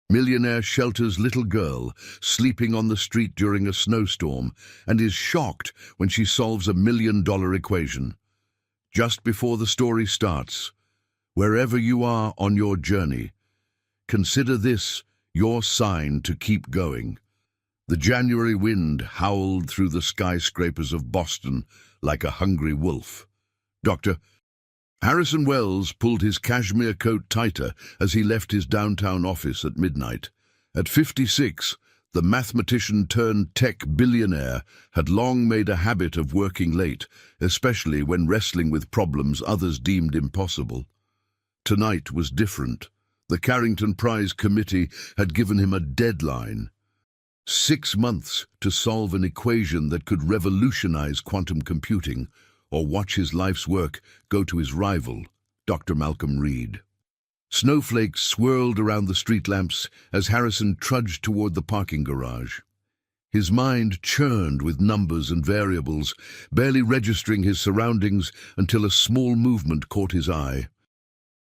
Millionaire shelters little girl sleeping on the street during a snowstorm and is shocked when she solves $1 million equation. Just before the story starts, wherever you are on your journey, consider this your sign to keep going. The January wind howled through the skyscrapers of Boston like a hungry wolf. Dr. Harrison Wells pulled his cashmere coat tighter as he left his downtown office at midnight. At 56, the mathematician-turned-tech billionaire had long made a habit of working late, especially when wrestling with problems others deemed impossible. Tonight was different. The Carrington Prize Committee had given him a deadline. 6 months to solve an equation that could revolutionize quantum computing, or watch his life's work go to his rival, Dr. Malcolm Reed. Snowflakes swirled around the street lamps as Harrison trudged toward the parking garage. His mind churned with numbers and variables, barely registering his surroundings until a small movement caught his eye.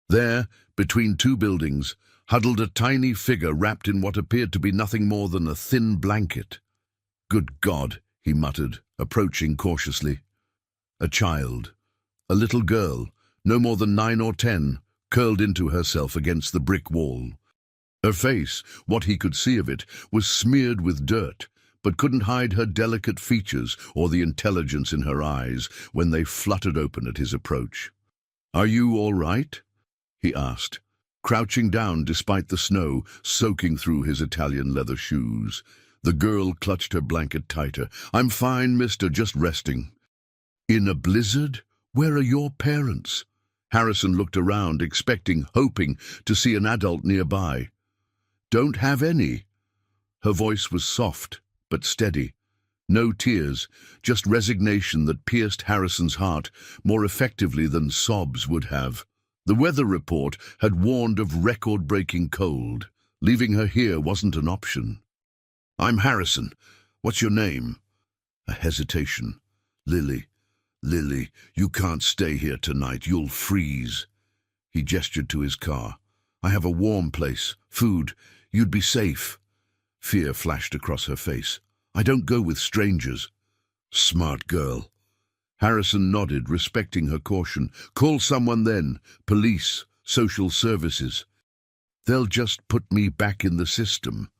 There, between two buildings, huddled a tiny figure wrapped in what appeared to be nothing more than a thin blanket. "Good God," he muttered, approaching cautiously. A child, a little girl, no more than 9 or 10, curled into herself against the brick wall. Her face, what he could see of it, was smeared with dirt, but couldn't hide her delicate features or the intelligence in her eyes when they fluttered open at his approach. "Are you all right?" he asked, crouching down despite the snow soaking through his Italian leather shoes. The girl clutched her blanket tighter. "I'm fine, mister, just resting." "In a blizzard? Where are your parents?" Harrison looked around, expecting, hoping, to see an adult nearby. "Don't have any." Her voice was soft, but steady. No tears, just resignation that pierced Harrison's heart more effectively than sobs would have. The weather report had warned of record-breaking cold. Leaving her here wasn't an option. "I'm Harrison. What's your name?" A hesitation. "Lily. Lily, you can't stay here tonight. You'll freeze." He gestured to his car. "I have a warm place, food. You'd be safe." Fear flashed across her face. "I don't go with strangers." "Smart girl." Harrison nodded, respecting her caution. "Call someone then. Police, social services." "They'll just put me back in the system."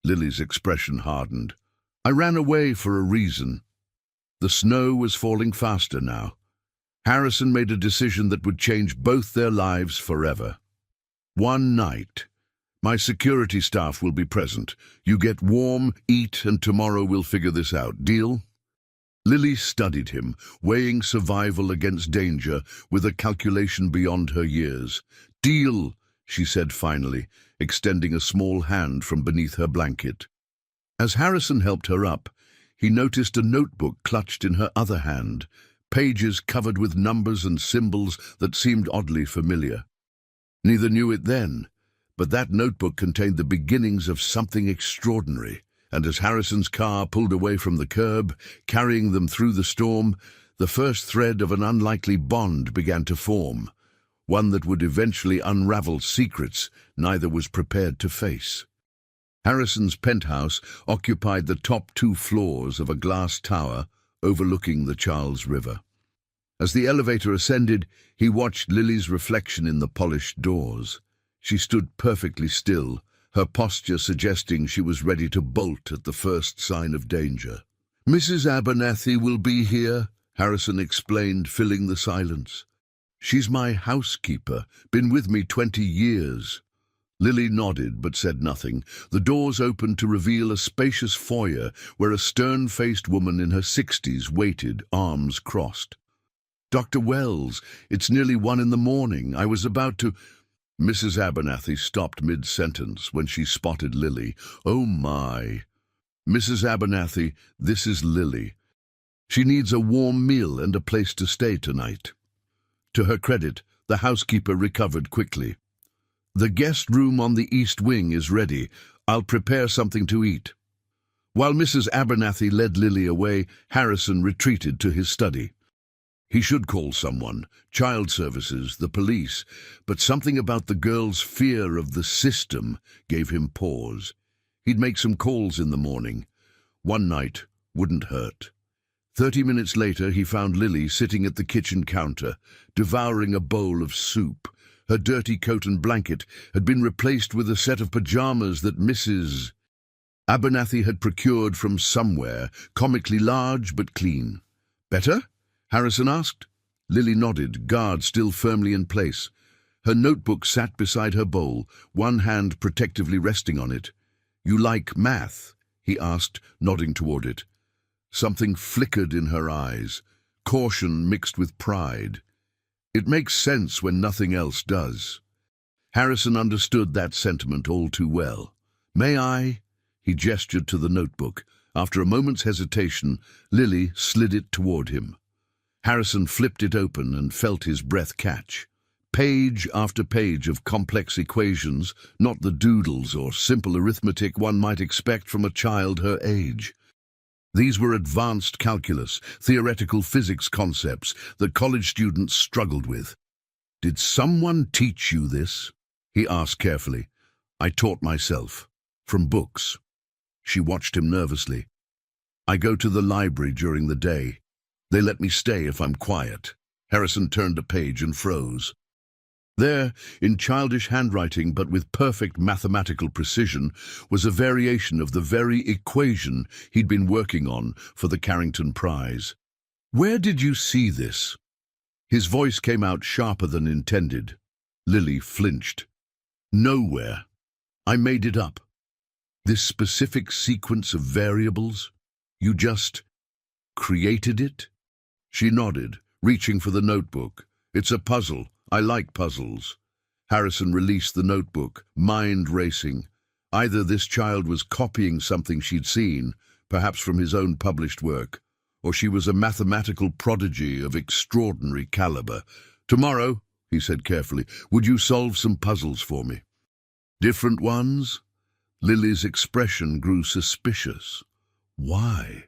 Lily's expression hardened. "I ran away for a reason." The snow was falling faster now. Harrison made a decision that would change both their lives forever. "One night. My security staff will be present. You get warm, eat, and tomorrow we'll figure this out. Deal?" Lily studied him, weighing survival against danger with a calculation beyond her years. "Deal," she said finally, extending a small hand from beneath her blanket. As Harrison helped her up, he noticed a notebook clutched in her other hand, pages covered with numbers and symbols that seemed oddly familiar. Neither knew it then, but that notebook contained the beginnings of something extraordinary, and as Harrison's car pulled away from the curb, carrying them through the storm, the first thread of an unlikely bond began to form, one that would eventually unravel secrets neither was prepared to face. Harrison's penthouse occupied the top 2 floors of a glass tower overlooking the Charles River. As the elevator ascended, he watched Lily's reflection in the polished doors. She stood perfectly still, her posture suggesting she was ready to bolt at the first sign of danger. "Mrs. Abernathy will be here," Harrison explained, filling the silence. "She's my housekeeper, been with me 20 years. Lily nodded but said nothing. The doors opened to reveal a spacious foyer where a stern-faced woman in her 60s waited, arms crossed. "Dr. Wells, it's nearly 1 in the morning. I was about to—" Mrs. Abernathy stopped mid-sentence when she spotted Lily. "Oh my." "Mrs. Abernathy, this is Lily. She needs a warm meal and a place to stay tonight." To her credit, the housekeeper recovered quickly. "The guest room on the east wing is ready. I'll prepare something to eat." While Mrs. Abernathy led Lily away, Harrison retreated to his study. He should call someone, child services, the police, but something about the girl's fear of the system gave him pause. He'd make some calls in the morning. One night wouldn't hurt. 30 minutes later, he found Lily sitting at the kitchen counter, devouring a bowl of soup. Her dirty coat and blanket had been replaced with a set of pajamas that Mrs. Abernathy had procured from somewhere, comically large but clean. "Better?" Harrison asked. Lily nodded, guard still firmly in place. Her notebook sat beside her bowl, one hand protectively resting on it. "You like math?" he asked, nodding toward it. Something flickered in her eyes, caution mixed with pride. It makes sense when nothing else does. Harrison understood that sentiment all too well. "May I?" He gestured to the notebook. After a moment's hesitation, Lily slid it toward him. Harrison flipped it open and felt his breath catch. Page after page of complex equations, not the doodles or simple arithmetic one might expect from a child her age. These were advanced calculus, theoretical physics concepts that college students struggled with. "Did someone teach you this?" he asked carefully. "I taught myself. From books." She watched him nervously. "I go to the library during the day. They let me stay if I'm quiet." Harrison turned a page and froze. There, in childish handwriting but with perfect mathematical precision, was a variation of the very equation he'd been working on for the Carrington Prize. "Where did you see this?" His voice came out sharper than intended. Lily flinched. "Nowhere. I made it up. This specific sequence of variables, you just created it?" She nodded, reaching for the notebook. "It's a puzzle. I like puzzles." Harrison released the notebook, mind racing. Either this child was copying something she'd seen, perhaps from his own published work, or she was a mathematical prodigy of extraordinary caliber. "Tomorrow," he said carefully, "would you solve some puzzles for me?" "Different ones?" Lily's expression grew suspicious. "Why?"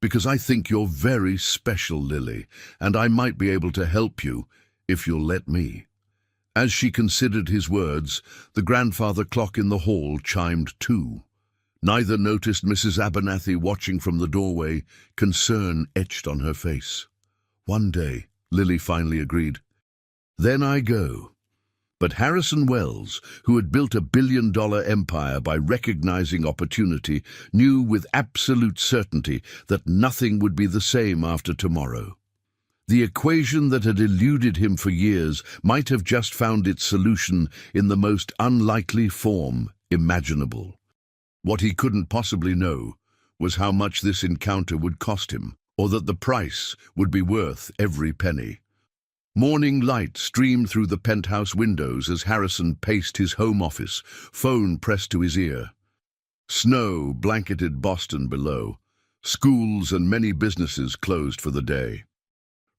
"Because I think you're very special, Lily, and I might be able to help you, if you'll let me." As she considered his words, the grandfather clock in the hall chimed 2. Neither noticed Mrs. Abernathy watching from the doorway, concern etched on her face. "One day," Lily finally agreed. "Then I go." But Harrison Wells, who had built a billion-dollar empire by recognizing opportunity, knew with absolute certainty that nothing would be the same after tomorrow. The equation that had eluded him for years might have just found its solution in the most unlikely form imaginable. What he couldn't possibly know was how much this encounter would cost him, or that the price would be worth every penny. Morning light streamed through the penthouse windows as Harrison paced his home office, phone pressed to his ear. Snow blanketed Boston below. Schools and many businesses closed for the day.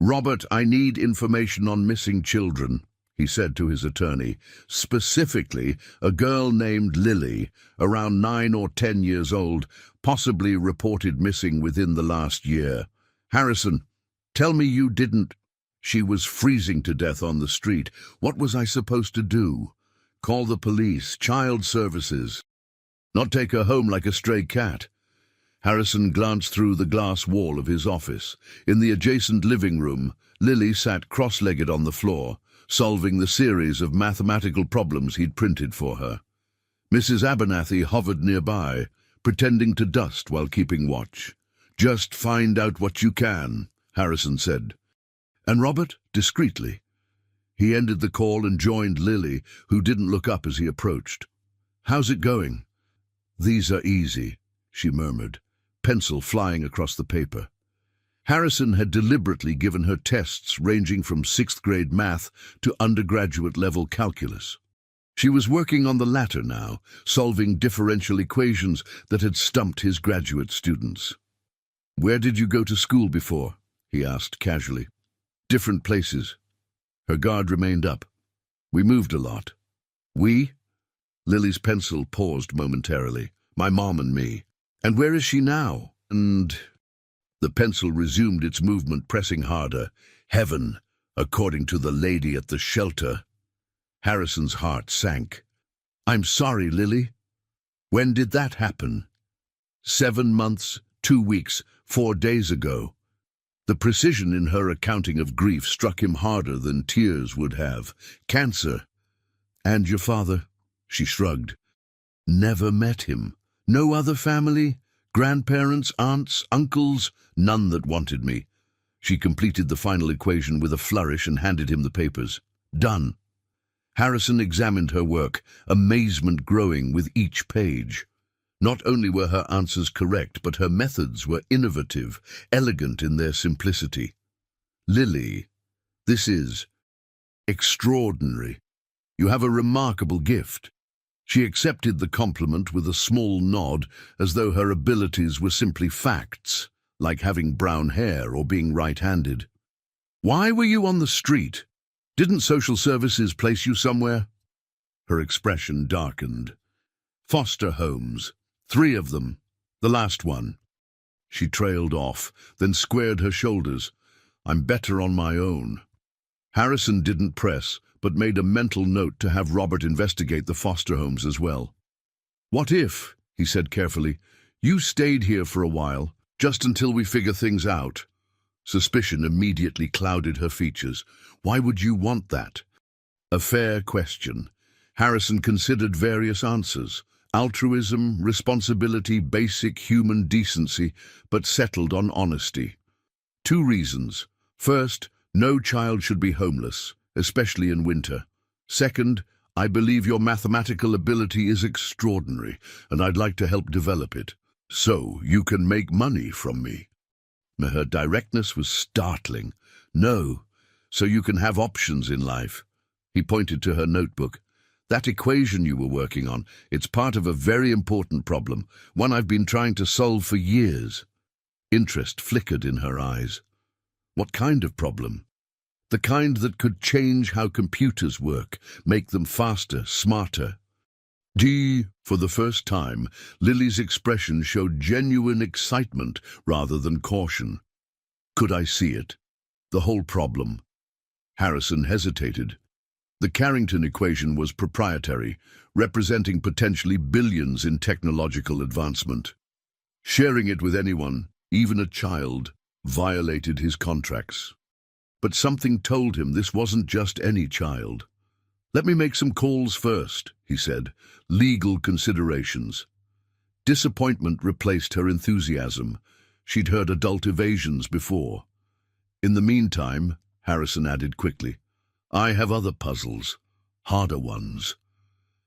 "Robert, I need information on missing children," he said to his attorney. "Specifically, a girl named Lily, around 9 or 10 years old, possibly reported missing within the last year. Harrison, tell me you didn't—" She was freezing to death on the street. What was I supposed to do? Call the police, child services? Not take her home like a stray cat? Harrison glanced through the glass wall of his office. In the adjacent living room, Lily sat cross-legged on the floor, solving the series of mathematical problems he'd printed for her. Mrs. Abernathy hovered nearby, pretending to dust while keeping watch. "Just find out what you can," Harrison said. "And Robert?" discreetly. He ended the call and joined Lily, who didn't look up as he approached. "How's it going?" "These are easy," she murmured, pencil flying across the paper. Harrison had deliberately given her tests ranging from 6th grade math to undergraduate-level calculus. She was working on the latter now, solving differential equations that had stumped his graduate students. "Where did you go to school before?" he asked casually. "Different places." Her guard remained up. "We moved a lot." "We?" Lily's pencil paused momentarily. "My mom and me." "And where is she now?" "And—" The pencil resumed its movement, pressing harder. Heaven, according to the lady at the shelter. Harrison's heart sank. I'm sorry, Lily. When did that happen? 7 months, 2 weeks, 4 days ago. The precision in her accounting of grief struck him harder than tears would have. Cancer. And your father? She shrugged. Never met him. No other family? Grandparents, aunts, uncles? None that wanted me. She completed the final equation with a flourish and handed him the papers. Done. Harrison examined her work, amazement growing with each page. Not only were her answers correct, but her methods were innovative, elegant in their simplicity. Lily, this is extraordinary. You have a remarkable gift. She accepted the compliment with a small nod, as though her abilities were simply facts, like having brown hair or being right-handed. Why were you on the street? Didn't social services place you somewhere? Her expression darkened. Foster homes. 3 of them. The last one. She trailed off, then squared her shoulders. I'm better on my own. Harrison didn't press, but made a mental note to have Robert investigate the foster homes as well. What if, he said carefully, you stayed here for a while, just until we figure things out? Suspicion immediately clouded her features. Why would you want that? A fair question. Harrison considered various answers. Altruism, responsibility, basic human decency, but settled on honesty. 2 reasons. First, no child should be homeless, especially in winter. Second, I believe your mathematical ability is extraordinary, and I'd like to help develop it. So you can make money from me. Her directness was startling. No, so you can have options in life. He pointed to her notebook. That equation you were working on, it's part of a very important problem, one I've been trying to solve for years. Interest flickered in her eyes. What kind of problem? The kind that could change how computers work, make them faster, smarter. For the first time, Lily's expression showed genuine excitement rather than caution. Could I see it? The whole problem. Harrison hesitated. The Carrington equation was proprietary, representing potentially billions in technological advancement. Sharing it with anyone, even a child, violated his contracts. But something told him this wasn't just any child. Let me make some calls first, he said. Legal considerations. Disappointment replaced her enthusiasm. She'd heard adult evasions before. In the meantime, Harrison added quickly, I have other puzzles, harder ones.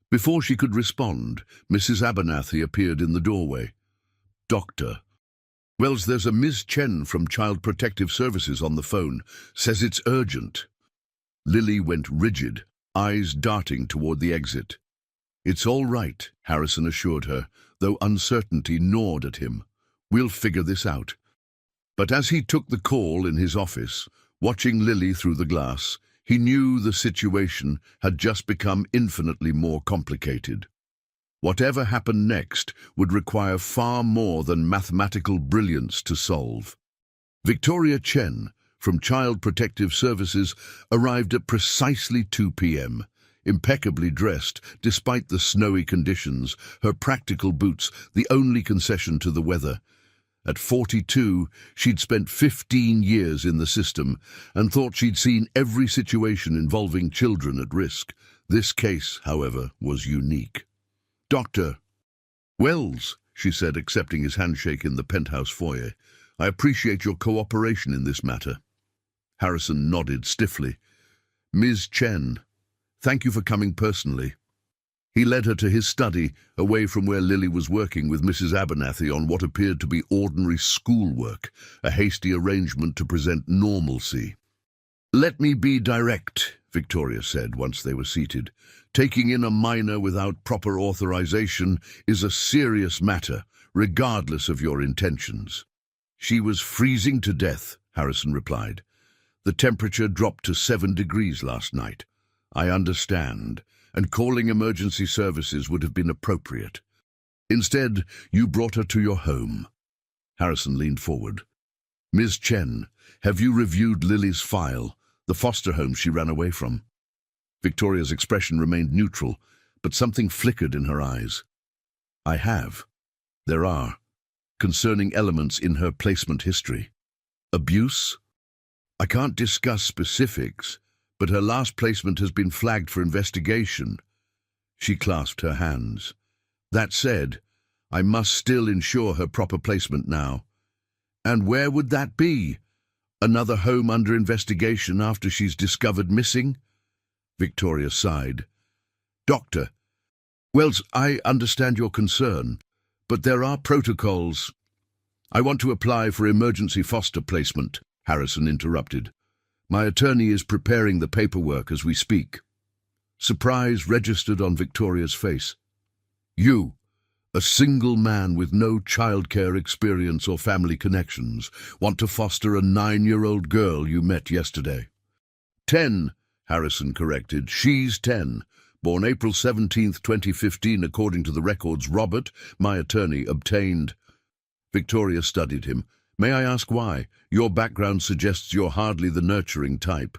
Before she could respond, Mrs. Abernathy appeared in the doorway. Doctor. Wells, there's a Ms. Chen from Child Protective Services on the phone. Says it's urgent. Lily went rigid, eyes darting toward the exit. It's all right, Harrison assured her, though uncertainty gnawed at him. We'll figure this out. But as he took the call in his office, watching Lily through the glass, he knew the situation had just become infinitely more complicated. Whatever happened next would require far more than mathematical brilliance to solve. Victoria Chen, from Child Protective Services, arrived at precisely 2 p.m., impeccably dressed despite the snowy conditions, her practical boots the only concession to the weather. At 42, she'd spent 15 years in the system and thought she'd seen every situation involving children at risk. This case, however, was unique. Dr. Wells, she said, accepting his handshake in the penthouse foyer, I appreciate your cooperation in this matter. Harrison nodded stiffly. Ms. Chen, thank you for coming personally. He led her to his study, away from where Lily was working with Mrs. Abernathy on what appeared to be ordinary schoolwork, a hasty arrangement to present normalcy. Let me be direct, Victoria said once they were seated. Taking in a minor without proper authorization is a serious matter, regardless of your intentions. She was freezing to death, Harrison replied. The temperature dropped to 7 degrees last night. I understand, and calling emergency services would have been appropriate. Instead, you brought her to your home. Harrison leaned forward. Ms. Chen, have you reviewed Lily's file, the foster home she ran away from? Victoria's expression remained neutral, but something flickered in her eyes. I have. There are concerning elements in her placement history. Abuse? I can't discuss specifics, but her last placement has been flagged for investigation. She clasped her hands. That said, I must still ensure her proper placement now. And where would that be? Another home under investigation after she's discovered missing? Victoria sighed. Doctor, Wells, I understand your concern, but there are protocols. I want to apply for emergency foster placement, Harrison interrupted. My attorney is preparing the paperwork as we speak. Surprise registered on Victoria's face. You, a single man with no childcare experience or family connections, want to foster a 9-year-old girl you met yesterday. 10, Harrison corrected. She's 10. Born April 17th, 2015, according to the records Robert, my attorney, obtained. Victoria studied him. May I ask why? Your background suggests you're hardly the nurturing type.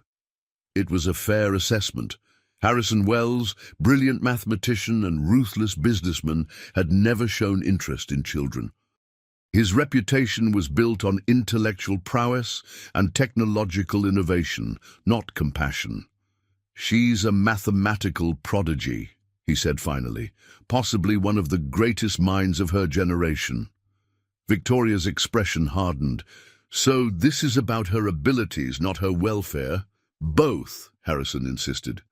It was a fair assessment. Harrison Wells, brilliant mathematician and ruthless businessman, had never shown interest in children. His reputation was built on intellectual prowess and technological innovation, not compassion. She's a mathematical prodigy, he said finally, possibly one of the greatest minds of her generation. Victoria's expression hardened. So this is about her abilities, not her welfare? Both, Harrison insisted.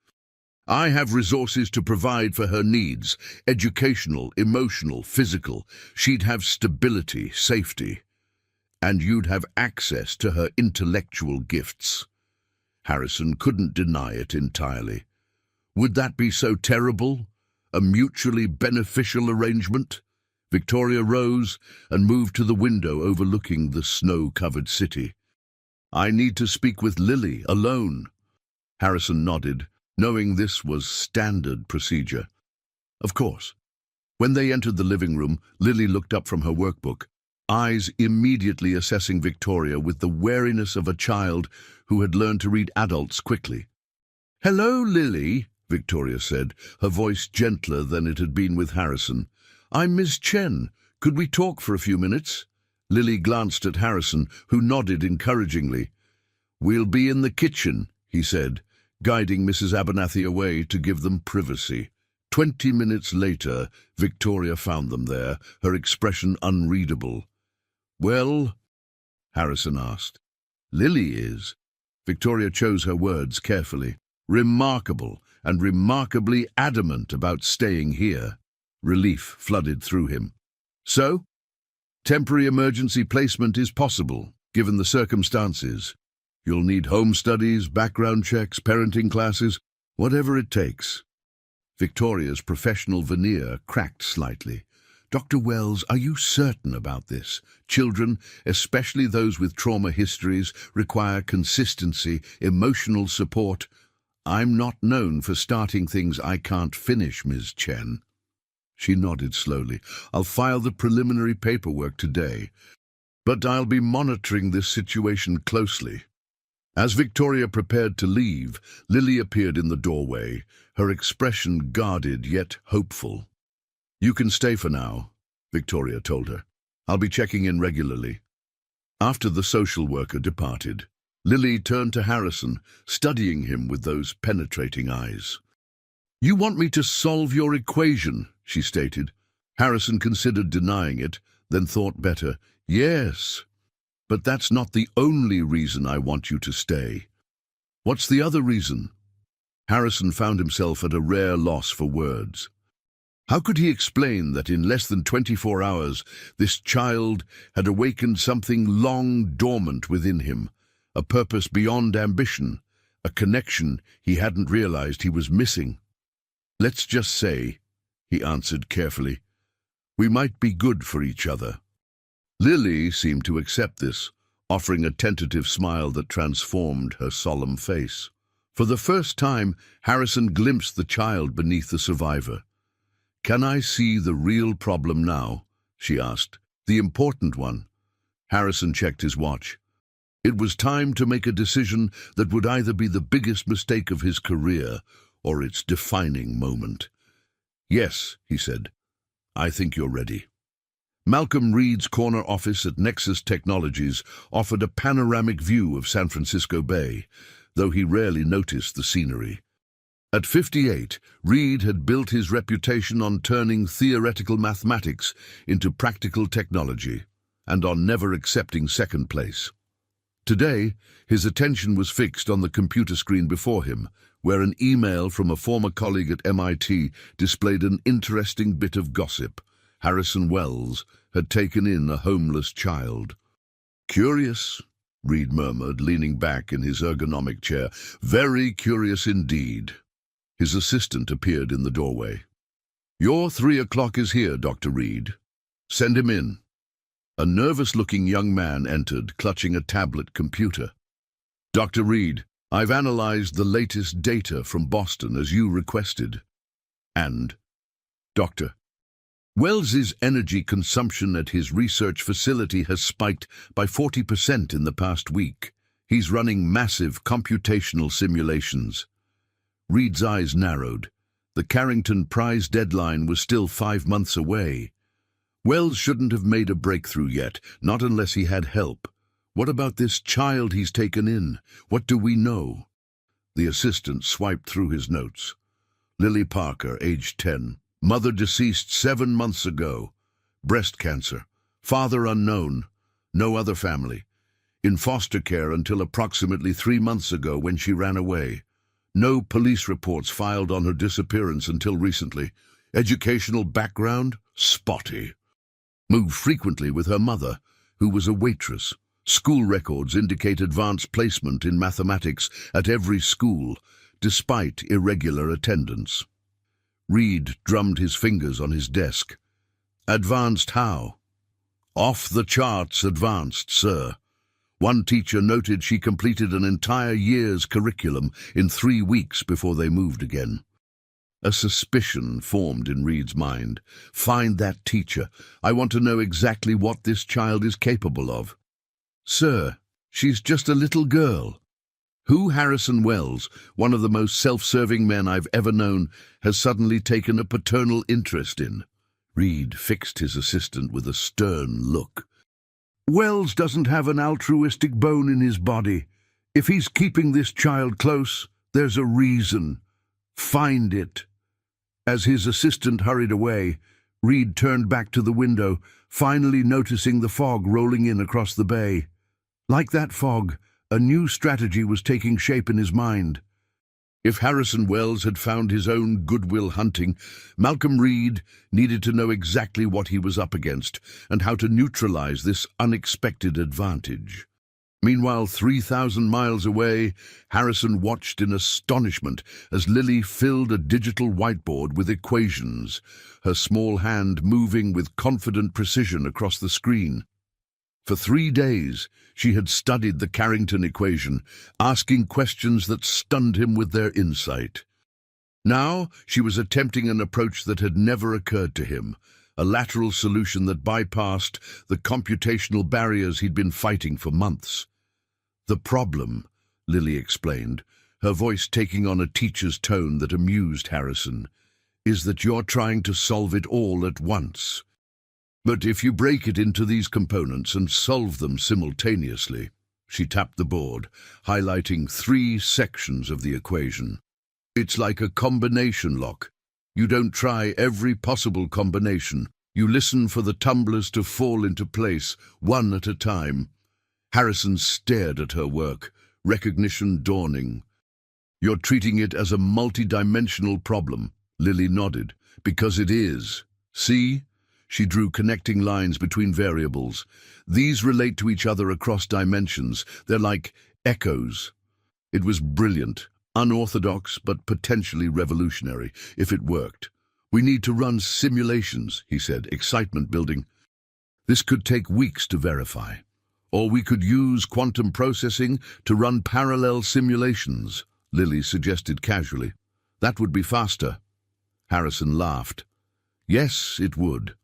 I have resources to provide for her needs, educational, emotional, physical. She'd have stability, safety. And you'd have access to her intellectual gifts. Harrison couldn't deny it entirely. Would that be so terrible? A mutually beneficial arrangement? Victoria rose and moved to the window overlooking the snow-covered city. I need to speak with Lily, alone. Harrison nodded, knowing this was standard procedure. Of course. When they entered the living room, Lily looked up from her workbook, eyes immediately assessing Victoria with the wariness of a child who had learned to read adults quickly. Hello, Lily, Victoria said, her voice gentler than it had been with Harrison. I'm Miss Chen. Could we talk for a few minutes? Lily glanced at Harrison, who nodded encouragingly. We'll be in the kitchen, he said, guiding Mrs. Abernathy away to give them privacy. 20 minutes later, Victoria found them there, her expression unreadable. Well? Harrison asked. Lily is. Victoria chose her words carefully. Remarkable and remarkably adamant about staying here. Relief flooded through him. So? Temporary emergency placement is possible, given the circumstances. You'll need home studies, background checks, parenting classes, whatever it takes. Victoria's professional veneer cracked slightly. Dr. Wells, are you certain about this? Children, especially those with trauma histories, require consistency, emotional support. I'm not known for starting things I can't finish, Ms. Chen. She nodded slowly. I'll file the preliminary paperwork today, but I'll be monitoring this situation closely. As Victoria prepared to leave, Lily appeared in the doorway, her expression guarded yet hopeful. You can stay for now, Victoria told her. I'll be checking in regularly. After the social worker departed, Lily turned to Harrison, studying him with those penetrating eyes. You want me to solve your equation, she stated. Harrison considered denying it, then thought better. Yes, but that's not the only reason I want you to stay. What's the other reason? Harrison found himself at a rare loss for words. How could he explain that in less than 24 hours this child had awakened something long dormant within him, a purpose beyond ambition, a connection he hadn't realized he was missing? Let's just say, he answered carefully, we might be good for each other. Lily seemed to accept this, offering a tentative smile that transformed her solemn face. For the first time, Harrison glimpsed the child beneath the survivor. Can I see the real problem now? She asked. The important one. Harrison checked his watch. It was time to make a decision that would either be the biggest mistake of his career or its defining moment. "Yes," he said, "I think you're ready." Malcolm Reed's corner office at Nexus Technologies offered a panoramic view of San Francisco Bay, though he rarely noticed the scenery. At 58, Reed had built his reputation on turning theoretical mathematics into practical technology, and on never accepting second place. Today, his attention was fixed on the computer screen before him, where an email from a former colleague at MIT displayed an interesting bit of gossip. Harrison Wells had taken in a homeless child. "Curious," Reed murmured, leaning back in his ergonomic chair. "Very curious indeed." His assistant appeared in the doorway. "Your 3 o'clock is here, Dr. Reed. Send him in." A nervous-looking young man entered, clutching a tablet computer. "Dr. Reed, I've analyzed the latest data from Boston as you requested. And, Dr. Wells's energy consumption at his research facility has spiked by 40% in the past week. He's running massive computational simulations." Reed's eyes narrowed. The Carrington Prize deadline was still 5 months away. Wells shouldn't have made a breakthrough yet, not unless he had help. What about this child he's taken in? What do we know? The assistant swiped through his notes. Lily Parker, age 10. Mother deceased 7 months ago. Breast cancer. Father unknown. No other family. In foster care until approximately 3 months ago when she ran away. No police reports filed on her disappearance until recently. Educational background? Spotty. Moved frequently with her mother, who was a waitress. School records indicate advanced placement in mathematics at every school, despite irregular attendance. Reed drummed his fingers on his desk. "Advanced how?" "Off the charts advanced, sir. One teacher noted she completed an entire year's curriculum in 3 weeks before they moved again." A suspicion formed in Reed's mind. "Find that teacher. I want to know exactly what this child is capable of." "Sir, she's just a little girl." Who Harrison Wells, one of the most self-serving men I've ever known, has suddenly taken a paternal interest in? Reed fixed his assistant with a stern look. "Wells doesn't have an altruistic bone in his body. If he's keeping this child close, there's a reason. Find it." As his assistant hurried away, Reed turned back to the window, finally noticing the fog rolling in across the bay. Like that fog, a new strategy was taking shape in his mind. If Harrison Wells had found his own goodwill hunting, Malcolm Reed needed to know exactly what he was up against and how to neutralize this unexpected advantage. Meanwhile, 3,000 miles away, Harrison watched in astonishment as Lily filled a digital whiteboard with equations, her small hand moving with confident precision across the screen. For 3 days, she had studied the Carrington equation, asking questions that stunned him with their insight. Now, she was attempting an approach that had never occurred to him, a lateral solution that bypassed the computational barriers he'd been fighting for months. "The problem," Lily explained, her voice taking on a teacher's tone that amused Harrison, "is that you're trying to solve it all at once. But if you break it into these components and solve them simultaneously," she tapped the board, highlighting 3 sections of the equation. "It's like a combination lock. You don't try every possible combination. You listen for the tumblers to fall into place, one at a time." Harrison stared at her work, recognition dawning. "You're treating it as a multi-dimensional problem," Lily nodded. "Because it is. See?" She drew connecting lines between variables. "These relate to each other across dimensions. They're like echoes." It was brilliant, unorthodox, but potentially revolutionary, if it worked. "We need to run simulations," he said, excitement building. "This could take weeks to verify. Or we could use quantum processing to run parallel simulations," Lily suggested casually. "That would be faster." Harrison laughed. "Yes, it would.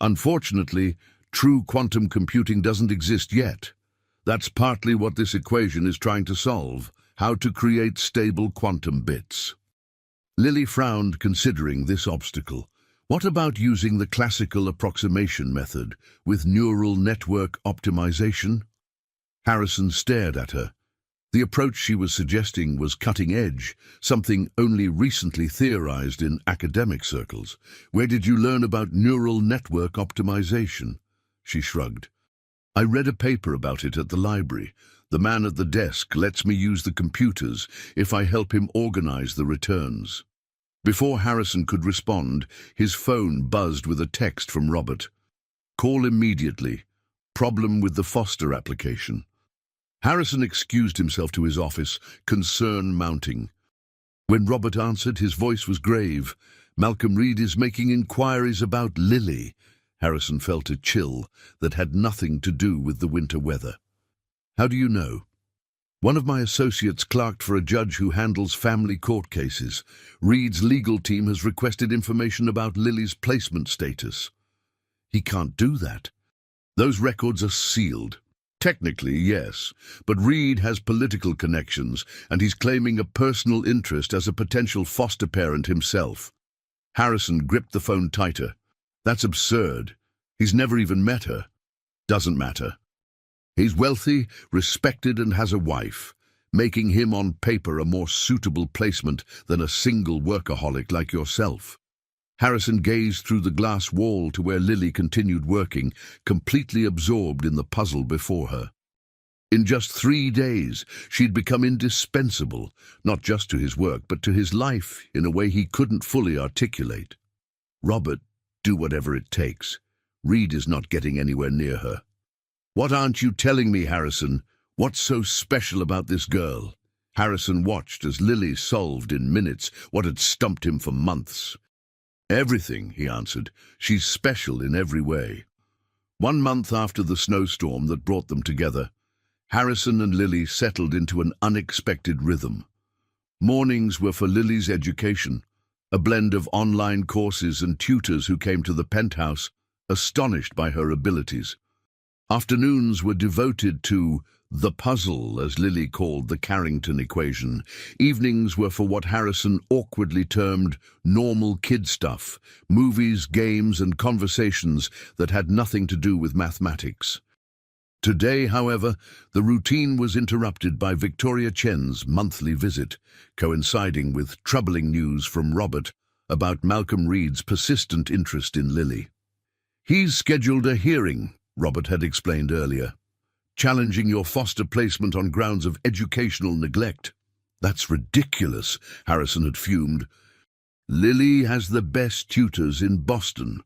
Unfortunately, true quantum computing doesn't exist yet. That's partly what this equation is trying to solve, how to create stable quantum bits. Lily frowned, considering this obstacle. What about using the classical approximation method with neural network optimization? Harrison stared at her. The approach she was suggesting was cutting edge, something only recently theorized in academic circles. Where did you learn about neural network optimization? She shrugged. I read a paper about it at the library. The man at the desk lets me use the computers if I help him organize the returns. Before Harrison could respond, his phone buzzed with a text from Robert. Call immediately. Problem with the Foster application. Harrison excused himself to his office, concern mounting. When Robert answered, his voice was grave. Malcolm Reed is making inquiries about Lily. Harrison felt a chill that had nothing to do with the winter weather. How do you know? One of my associates clerked for a judge who handles family court cases. Reed's legal team has requested information about Lily's placement status. He can't do that. Those records are sealed. Technically, yes, but Reed has political connections, and he's claiming a personal interest as a potential foster parent himself. Harrison gripped the phone tighter. That's absurd. He's never even met her. Doesn't matter. He's wealthy, respected, and has a wife, making him on paper a more suitable placement than a single workaholic like yourself. Harrison gazed through the glass wall to where Lily continued working, completely absorbed in the puzzle before her. In just 3 days, she'd become indispensable, not just to his work, but to his life in a way he couldn't fully articulate. Robert, do whatever it takes. Reed is not getting anywhere near her. What aren't you telling me, Harrison? What's so special about this girl? Harrison watched as Lily solved in minutes what had stumped him for months. Everything, he answered. She's special in every way. 1 month after the snowstorm that brought them together, Harrison and Lily settled into an unexpected rhythm. Mornings were for Lily's education, a blend of online courses and tutors who came to the penthouse, astonished by her abilities. Afternoons were devoted to the puzzle, as Lily called the Carrington equation. Evenings were for what Harrison awkwardly termed normal kid stuff, movies, games, and conversations that had nothing to do with mathematics. Today, however, the routine was interrupted by Victoria Chen's monthly visit, coinciding with troubling news from Robert about Malcolm Reed's persistent interest in Lily. He's scheduled a hearing, Robert had explained earlier, challenging your foster placement on grounds of educational neglect. That's ridiculous, Harrison had fumed. Lily has the best tutors in Boston,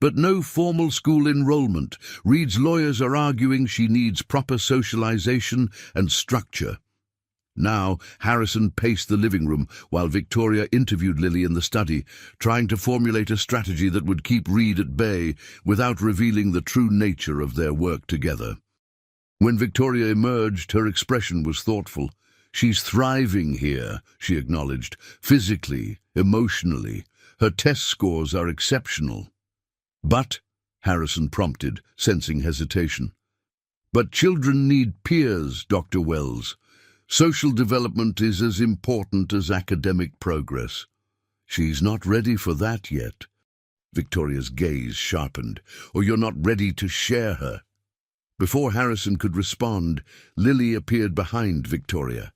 but no formal school enrollment. Reed's lawyers are arguing she needs proper socialization and structure. Now, Harrison paced the living room while Victoria interviewed Lily in the study, trying to formulate a strategy that would keep Reed at bay without revealing the true nature of their work together. When Victoria emerged, her expression was thoughtful. She's thriving here, she acknowledged, physically, emotionally. Her test scores are exceptional. But, Harrison prompted, sensing hesitation. But children need peers, Dr. Wells. Social development is as important as academic progress. She's not ready for that yet. Victoria's gaze sharpened. Or you're not ready to share her. Before Harrison could respond, Lily appeared behind Victoria.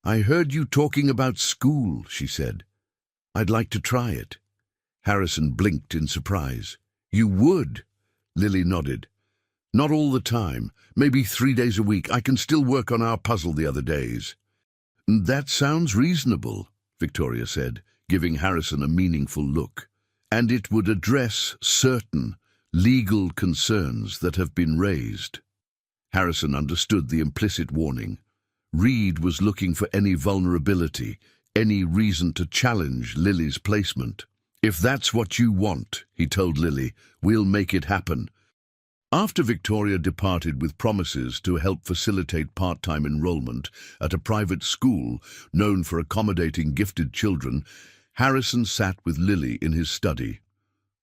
I heard you talking about school, she said. I'd like to try it. Harrison blinked in surprise. You would? Lily nodded. Not all the time, maybe 3 days a week. I can still work on our puzzle the other days. That sounds reasonable, Victoria said, giving Harrison a meaningful look. And it would address certain legal concerns that have been raised. Harrison understood the implicit warning. Reed was looking for any vulnerability, any reason to challenge Lily's placement. If that's what you want, he told Lily, we'll make it happen. After Victoria departed with promises to help facilitate part-time enrollment at a private school known for accommodating gifted children, Harrison sat with Lily in his study.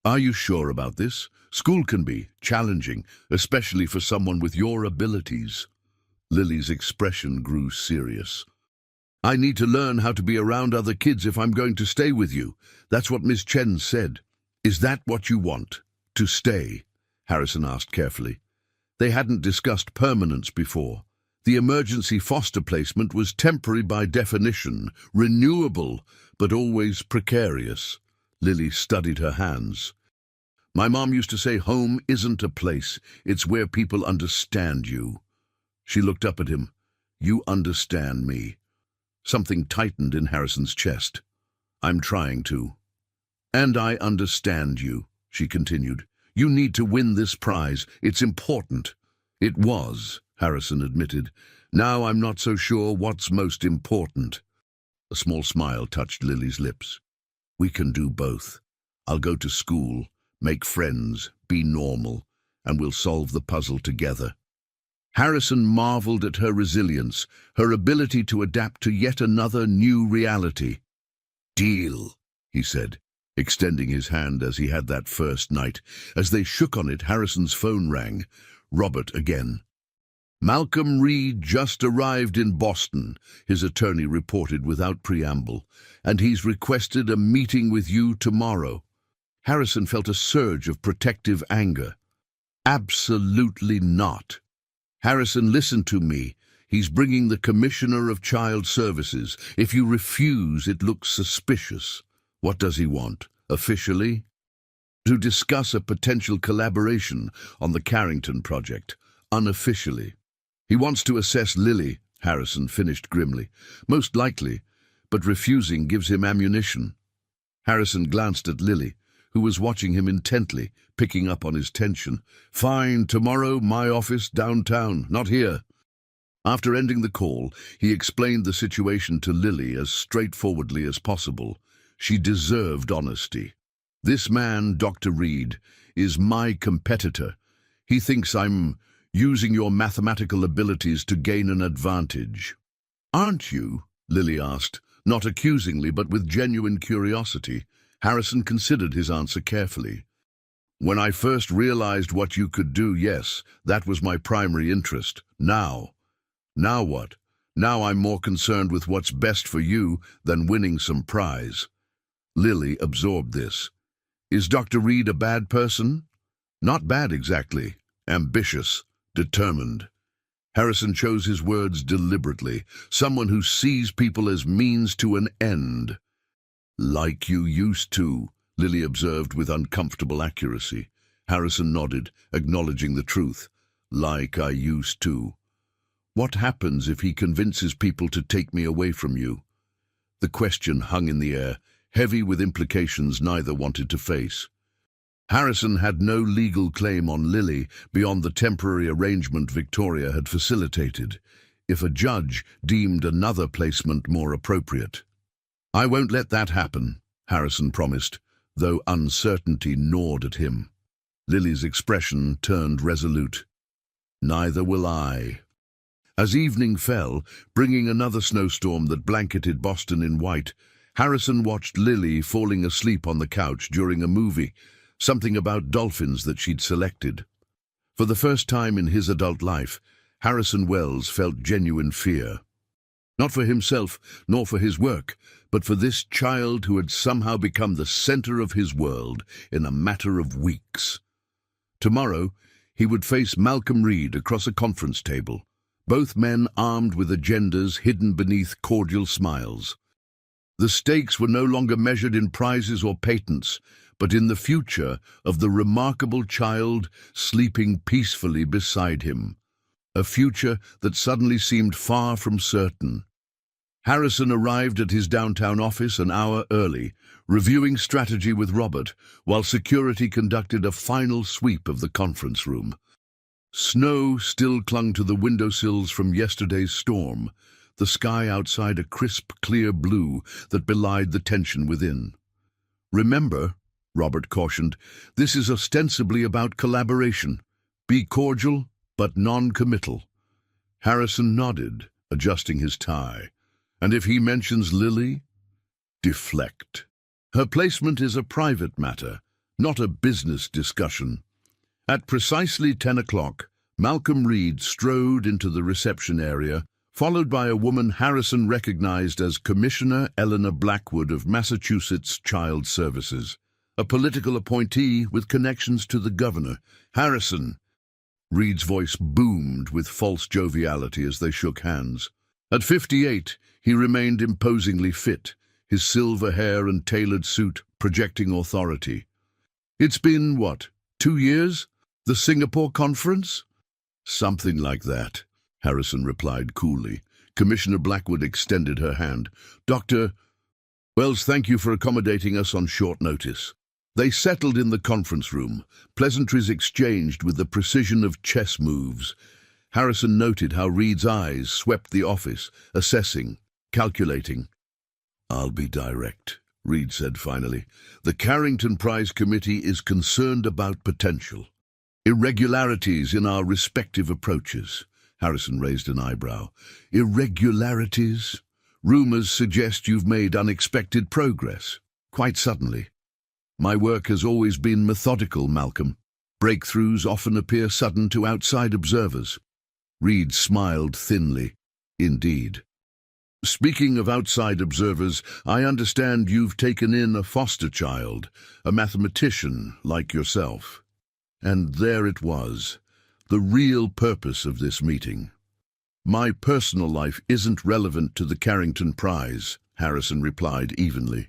Are you sure about this? School can be challenging, especially for someone with your abilities. Lily's expression grew serious. I need to learn how to be around other kids if I'm going to stay with you. That's what Miss Chen said. Is that what you want? To stay? Harrison asked carefully. They hadn't discussed permanence before. The emergency foster placement was temporary by definition, renewable, but always precarious. Lily studied her hands. My mom used to say home isn't a place, it's where people understand you. She looked up at him. You understand me. Something tightened in Harrison's chest. I'm trying to. And I understand you, she continued. You need to win this prize. It's important. It was, Harrison admitted. Now I'm not so sure what's most important. A small smile touched Lily's lips. We can do both. I'll go to school, make friends, be normal, and we'll solve the puzzle together. Harrison marveled at her resilience, her ability to adapt to yet another new reality. Deal, he said, extending his hand as he had that first night. As they shook on it, Harrison's phone rang. Robert again. Malcolm Reed just arrived in Boston, his attorney reported without preamble, and he's requested a meeting with you tomorrow. Harrison felt a surge of protective anger. Absolutely not. Harrison, listen to me. He's bringing the Commissioner of Child Services. If you refuse, it looks suspicious. What does he want? Officially? To discuss a potential collaboration on the Carrington project. Unofficially. He wants to assess Lily, Harrison finished grimly. Most likely, but refusing gives him ammunition. Harrison glanced at Lily, who was watching him intently, picking up on his tension. Fine, tomorrow, my office downtown, not here. After ending the call, he explained the situation to Lily as straightforwardly as possible. She deserved honesty. This man, Dr. Reed, is my competitor. He thinks I'm using your mathematical abilities to gain an advantage. Aren't you? Lily asked, not accusingly but with genuine curiosity. Harrison considered his answer carefully. When I first realized what you could do, yes, that was my primary interest. Now what? Now I'm more concerned with what's best for you than winning some prize. Lily absorbed this. Is Dr. Reed a bad person? Not bad exactly. Ambitious. Determined. Harrison chose his words deliberately. Someone who sees people as means to an end. Like you used to, Lily observed with uncomfortable accuracy. Harrison nodded, acknowledging the truth. Like I used to. What happens if he convinces people to take me away from you? The question hung in the air, heavy with implications neither wanted to face. Harrison had no legal claim on Lily beyond the temporary arrangement Victoria had facilitated, if a judge deemed another placement more appropriate. I won't let that happen, Harrison promised, though uncertainty gnawed at him. Lily's expression turned resolute. Neither will I. As evening fell, bringing another snowstorm that blanketed Boston in white, Harrison watched Lily falling asleep on the couch during a movie, something about dolphins that she'd selected. For the first time in his adult life, Harrison Wells felt genuine fear. Not for himself, nor for his work, but for this child who had somehow become the center of his world in a matter of weeks. Tomorrow, he would face Malcolm Reed across a conference table, both men armed with agendas hidden beneath cordial smiles. The stakes were no longer measured in prizes or patents, but in the future of the remarkable child sleeping peacefully beside him. A future that suddenly seemed far from certain. Harrison arrived at his downtown office an hour early, reviewing strategy with Robert, while security conducted a final sweep of the conference room. Snow still clung to the windowsills from yesterday's storm, the sky outside a crisp, clear blue that belied the tension within. Remember, Robert cautioned, this is ostensibly about collaboration. Be cordial, but non-committal. Harrison nodded, adjusting his tie. And if he mentions Lily, deflect. Her placement is a private matter, not a business discussion. At precisely 10 o'clock, Malcolm Reed strode into the reception area, followed by a woman Harrison recognized as Commissioner Eleanor Blackwood of Massachusetts Child Services, a political appointee with connections to the governor. "Harrison!" Reed's voice boomed with false joviality as they shook hands. At 58, he remained imposingly fit, his silver hair and tailored suit projecting authority. "It's been, what, 2 years? The Singapore conference?" "Something like that," Harrison replied coolly. Commissioner Blackwood extended her hand. "Dr. Wells, thank you for accommodating us on short notice." They settled in the conference room, pleasantries exchanged with the precision of chess moves. Harrison noted how Reed's eyes swept the office, assessing, calculating. "I'll be direct," Reed said finally. "The Carrington Prize Committee is concerned about potential irregularities in our respective approaches." Harrison raised an eyebrow. "Irregularities? Rumors suggest you've made unexpected progress, quite suddenly." "My work has always been methodical, Malcolm. Breakthroughs often appear sudden to outside observers." Reed smiled thinly. "Indeed. Speaking of outside observers, I understand you've taken in a foster child, a mathematician like yourself." And there it was, the real purpose of this meeting. "My personal life isn't relevant to the Carrington Prize," Harrison replied evenly.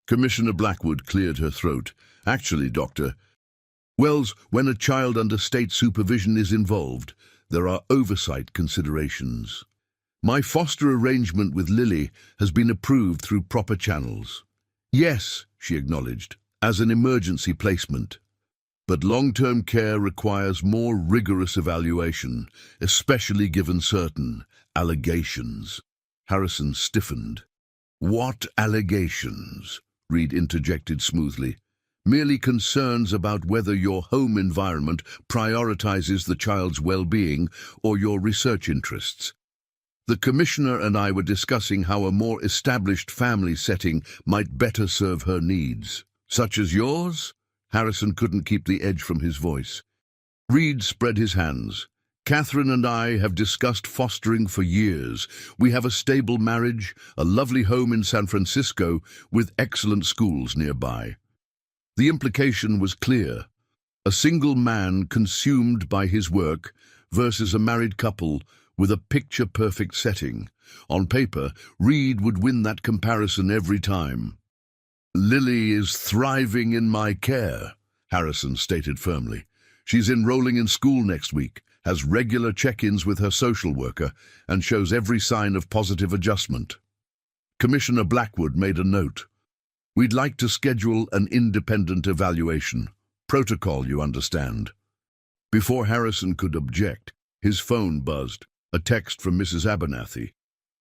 Commissioner Blackwood cleared her throat. "Actually, Dr. Wells, when a child under state supervision is involved, there are oversight considerations. My foster arrangement with Lily has been approved through proper channels." "Yes," she acknowledged, "as an emergency placement. But long-term care requires more rigorous evaluation, especially given certain allegations." Harrison stiffened. "What allegations?" Reed interjected smoothly. "Merely concerns about whether your home environment prioritizes the child's well-being or your research interests. The Commissioner and I were discussing how a more established family setting might better serve her needs." "Such as yours?" Harrison couldn't keep the edge from his voice. Reed spread his hands. "Catherine and I have discussed fostering for years. We have a stable marriage, a lovely home in San Francisco, with excellent schools nearby." The implication was clear. A single man consumed by his work versus a married couple with a picture-perfect setting. On paper, Reed would win that comparison every time. "Lily is thriving in my care," Harrison stated firmly. "She's enrolling in school next week, has regular check-ins with her social worker, and shows every sign of positive adjustment." Commissioner Blackwood made a note. "We'd like to schedule an independent evaluation. Protocol, you understand." Before Harrison could object, his phone buzzed. A text from Mrs. Abernathy.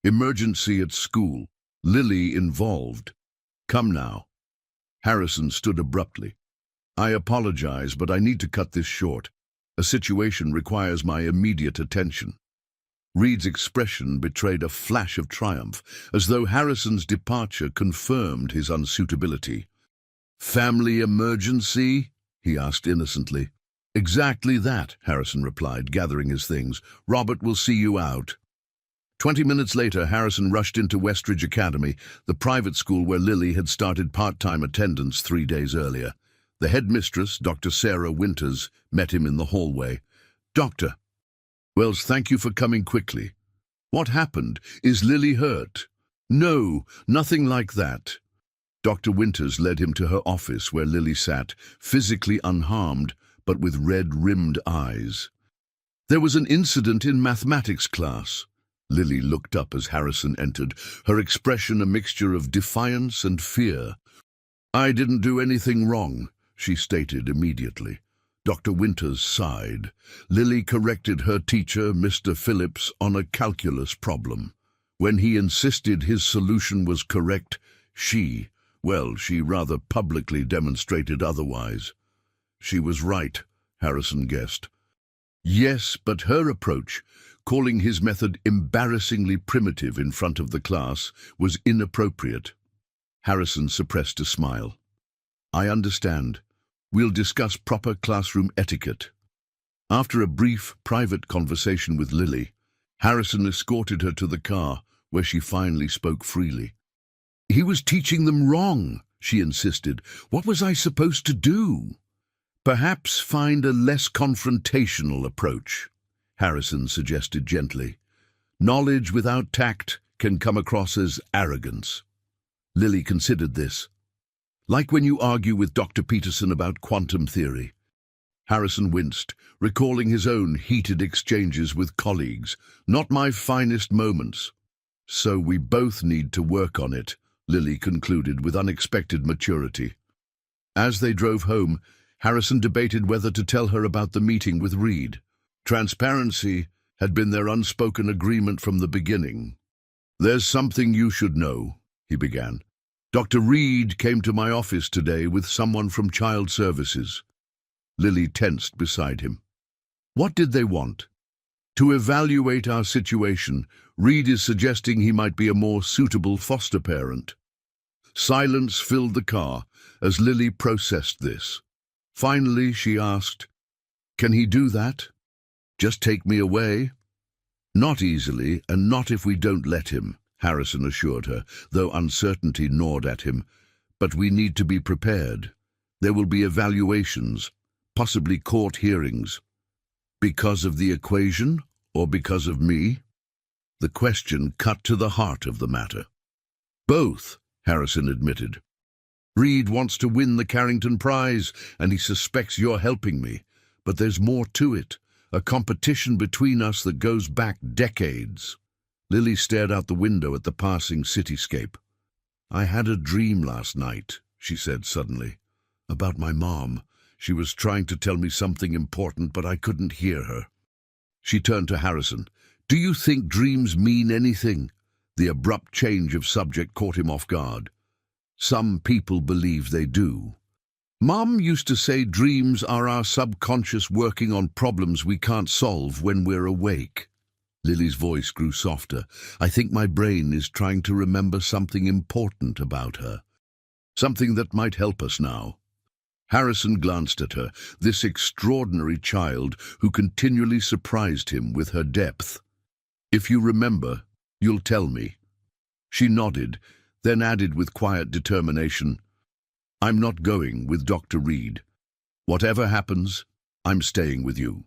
"Emergency at school. Lily involved. Come now." Harrison stood abruptly. "I apologize, but I need to cut this short. A situation requires my immediate attention." Reed's expression betrayed a flash of triumph, as though Harrison's departure confirmed his unsuitability. "Family emergency?" he asked innocently. "Exactly that," Harrison replied, gathering his things. "Robert will see you out." 20 minutes later, Harrison rushed into Westridge Academy, the private school where Lily had started part-time attendance 3 days earlier. The headmistress, Dr. Sarah Winters, met him in the hallway. "Doctor Wells, thank you for coming quickly. What happened? Is Lily hurt?" "No, nothing like that." Dr. Winters led him to her office where Lily sat, physically unharmed, but with red-rimmed eyes. "There was an incident in mathematics class." Lily looked up as Harrison entered, her expression a mixture of defiance and fear. "I didn't do anything wrong," she stated immediately. Dr. Winters sighed. Lily corrected her teacher, Mr. Phillips, on a calculus problem. When he insisted his solution was correct, she rather publicly demonstrated otherwise. She was right, Harrison guessed. Yes, but her approach, calling his method embarrassingly primitive in front of the class, was inappropriate. Harrison suppressed a smile. "I understand. We'll discuss proper classroom etiquette." After a brief, private conversation with Lily, Harrison escorted her to the car, where she finally spoke freely. "He was teaching them wrong," she insisted. "What was I supposed to do?" "Perhaps find a less confrontational approach," Harrison suggested gently. "Knowledge without tact can come across as arrogance." Lily considered this. "Like when you argue with Dr. Peterson about quantum theory." Harrison winced, recalling his own heated exchanges with colleagues. "Not my finest moments." "So we both need to work on it," Lily concluded with unexpected maturity. As they drove home, Harrison debated whether to tell her about the meeting with Reed. Transparency had been their unspoken agreement from the beginning. "There's something you should know," he began. "Dr. Reed came to my office today with someone from Child Services." Lily tensed beside him. "What did they want?" "To evaluate our situation, Reed is suggesting he might be a more suitable foster parent." Silence filled the car as Lily processed this. Finally, she asked, "Can he do that? Just take me away?" "Not easily, and not if we don't let him," Harrison assured her, though uncertainty gnawed at him. "But we need to be prepared. There will be evaluations, possibly court hearings." "Because of the equation, or because of me?" The question cut to the heart of the matter. "Both," Harrison admitted. "Reed wants to win the Carrington Prize, and he suspects you're helping me. But there's more to it, a competition between us that goes back decades." Lily stared out the window at the passing cityscape. "I had a dream last night," she said suddenly, "about my mom. She was trying to tell me something important, but I couldn't hear her." She turned to Harrison. "Do you think dreams mean anything?" The abrupt change of subject caught him off guard. "Some people believe they do. Mom used to say dreams are our subconscious working on problems we can't solve when we're awake." Lily's voice grew softer. "I think my brain is trying to remember something important about her. Something that might help us now." Harrison glanced at her, this extraordinary child who continually surprised him with her depth. "If you remember, you'll tell me." She nodded, then added with quiet determination, "I'm not going with Dr. Reed. Whatever happens, I'm staying with you."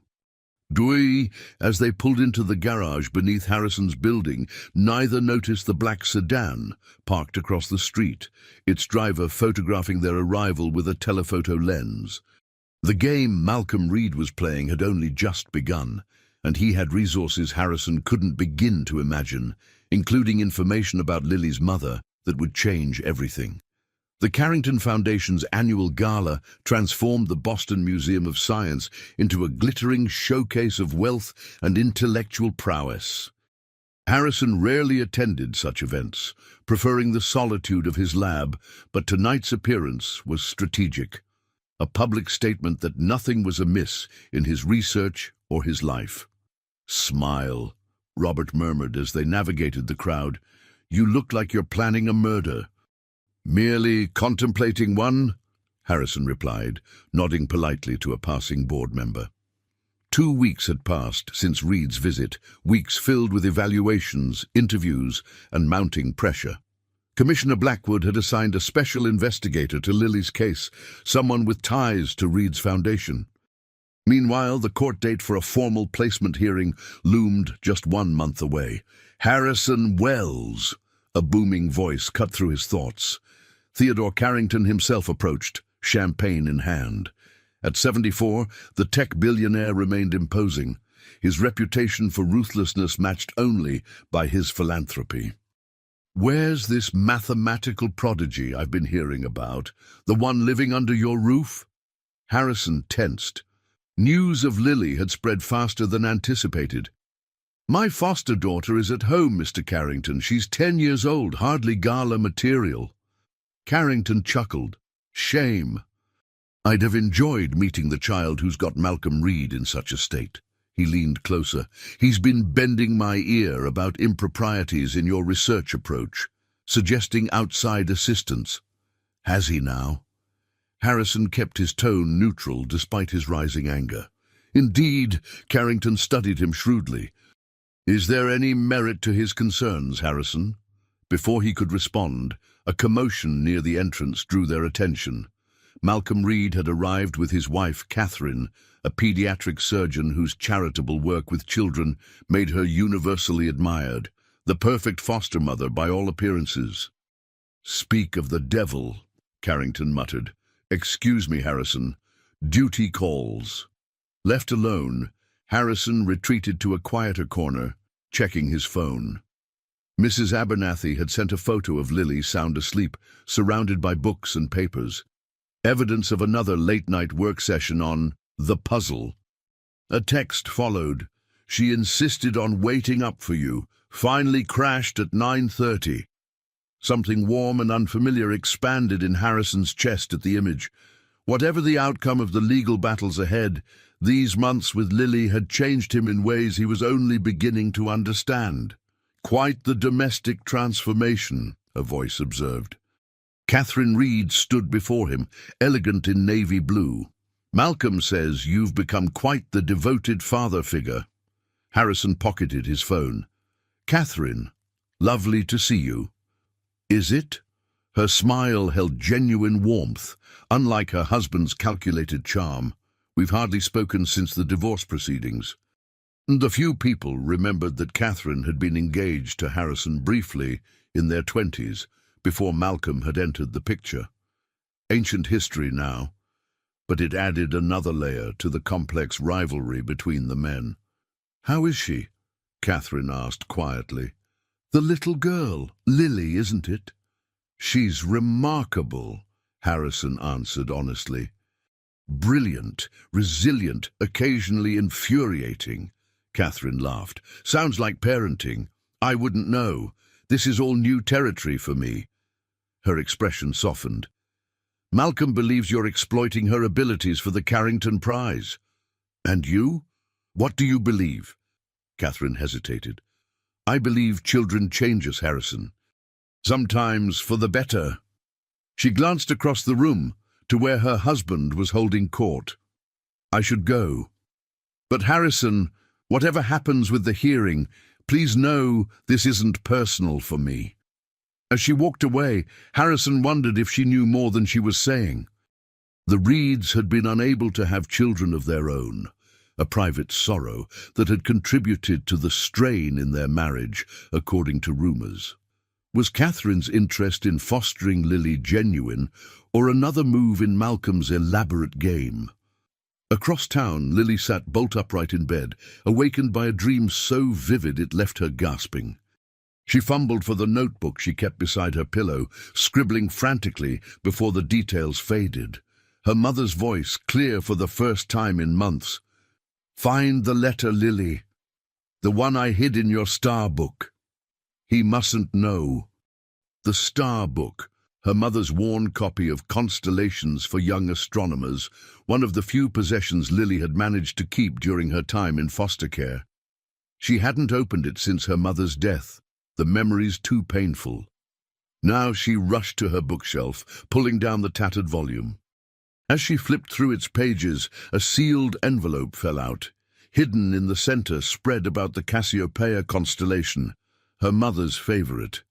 Dewey, as they pulled into the garage beneath Harrison's building, neither noticed the black sedan parked across the street, its driver photographing their arrival with a telephoto lens. The game Malcolm Reed was playing had only just begun, and he had resources Harrison couldn't begin to imagine, including information about Lily's mother that would change everything. The Carrington Foundation's annual gala transformed the Boston Museum of Science into a glittering showcase of wealth and intellectual prowess. Harrison rarely attended such events, preferring the solitude of his lab, but tonight's appearance was strategic, a public statement that nothing was amiss in his research or his life. "Smile," Robert murmured as they navigated the crowd. "You look like you're planning a murder." "Merely contemplating one," Harrison replied, nodding politely to a passing board member. 2 weeks had passed since Reed's visit, weeks filled with evaluations, interviews, and mounting pressure. Commissioner Blackwood had assigned a special investigator to Lily's case, someone with ties to Reed's foundation. Meanwhile, the court date for a formal placement hearing loomed just 1 month away. "Harrison Wells," a booming voice cut through his thoughts. Theodore Carrington himself approached, champagne in hand. At 74, the tech billionaire remained imposing, his reputation for ruthlessness matched only by his philanthropy. "Where's this mathematical prodigy I've been hearing about, the one living under your roof?" Harrison tensed. News of Lily had spread faster than anticipated. "My foster daughter is at home, Mr. Carrington. She's 10 years old, hardly gala material." Carrington chuckled. "Shame. I'd have enjoyed meeting the child who's got Malcolm Reed in such a state." He leaned closer. "He's been bending my ear about improprieties in your research approach, suggesting outside assistance." "Has he now?" Harrison kept his tone neutral despite his rising anger. Indeed, Carrington studied him shrewdly. Is there any merit to his concerns, Harrison? Before he could respond, a commotion near the entrance drew their attention. Malcolm Reed had arrived with his wife, Catherine, a pediatric surgeon whose charitable work with children made her universally admired, the perfect foster mother by all appearances. "Speak of the devil," Carrington muttered. "Excuse me, Harrison. Duty calls." Left alone, Harrison retreated to a quieter corner, checking his phone. Mrs. Abernathy had sent a photo of Lily sound asleep, surrounded by books and papers. Evidence of another late-night work session on the puzzle. A text followed. "She insisted on waiting up for you. Finally crashed at 9:30. Something warm and unfamiliar expanded in Harrison's chest at the image. Whatever the outcome of the legal battles ahead, these months with Lily had changed him in ways he was only beginning to understand. "Quite the domestic transformation," a voice observed. Catherine Reed stood before him, elegant in navy blue. "Malcolm says you've become quite the devoted father figure." Harrison pocketed his phone. "Catherine, lovely to see you." "Is it?" Her smile held genuine warmth, unlike her husband's calculated charm. "We've hardly spoken since the divorce proceedings." The few people remembered that Catherine had been engaged to Harrison briefly in their 20s, before Malcolm had entered the picture. Ancient history now, but it added another layer to the complex rivalry between the men. "How is she?" Catherine asked quietly. "The little girl, Lily, isn't it?" "She's remarkable," Harrison answered honestly. "Brilliant, resilient, occasionally infuriating." Catherine laughed. "Sounds like parenting. I wouldn't know. This is all new territory for me." Her expression softened. "Malcolm believes you're exploiting her abilities for the Carrington Prize." "And you? What do you believe?" Catherine hesitated. "I believe children change us, Harrison. Sometimes for the better." She glanced across the room to where her husband was holding court. "I should go. But Harrison, whatever happens with the hearing, please know this isn't personal for me." As she walked away, Harrison wondered if she knew more than she was saying. The Reeds had been unable to have children of their own, a private sorrow that had contributed to the strain in their marriage, according to rumors. Was Catherine's interest in fostering Lily genuine, or another move in Malcolm's elaborate game? Across town, Lily sat bolt upright in bed, awakened by a dream so vivid it left her gasping. She fumbled for the notebook she kept beside her pillow, scribbling frantically before the details faded. Her mother's voice, clear for the first time in months. "Find the letter, Lily. The one I hid in your star book. He mustn't know." The star book, her mother's worn copy of Constellations for Young Astronomers, one of the few possessions Lily had managed to keep during her time in foster care. She hadn't opened it since her mother's death, the memories too painful. Now she rushed to her bookshelf, pulling down the tattered volume. As she flipped through its pages, a sealed envelope fell out. Hidden in the center, spread about the Cassiopeia constellation, her mother's favorite.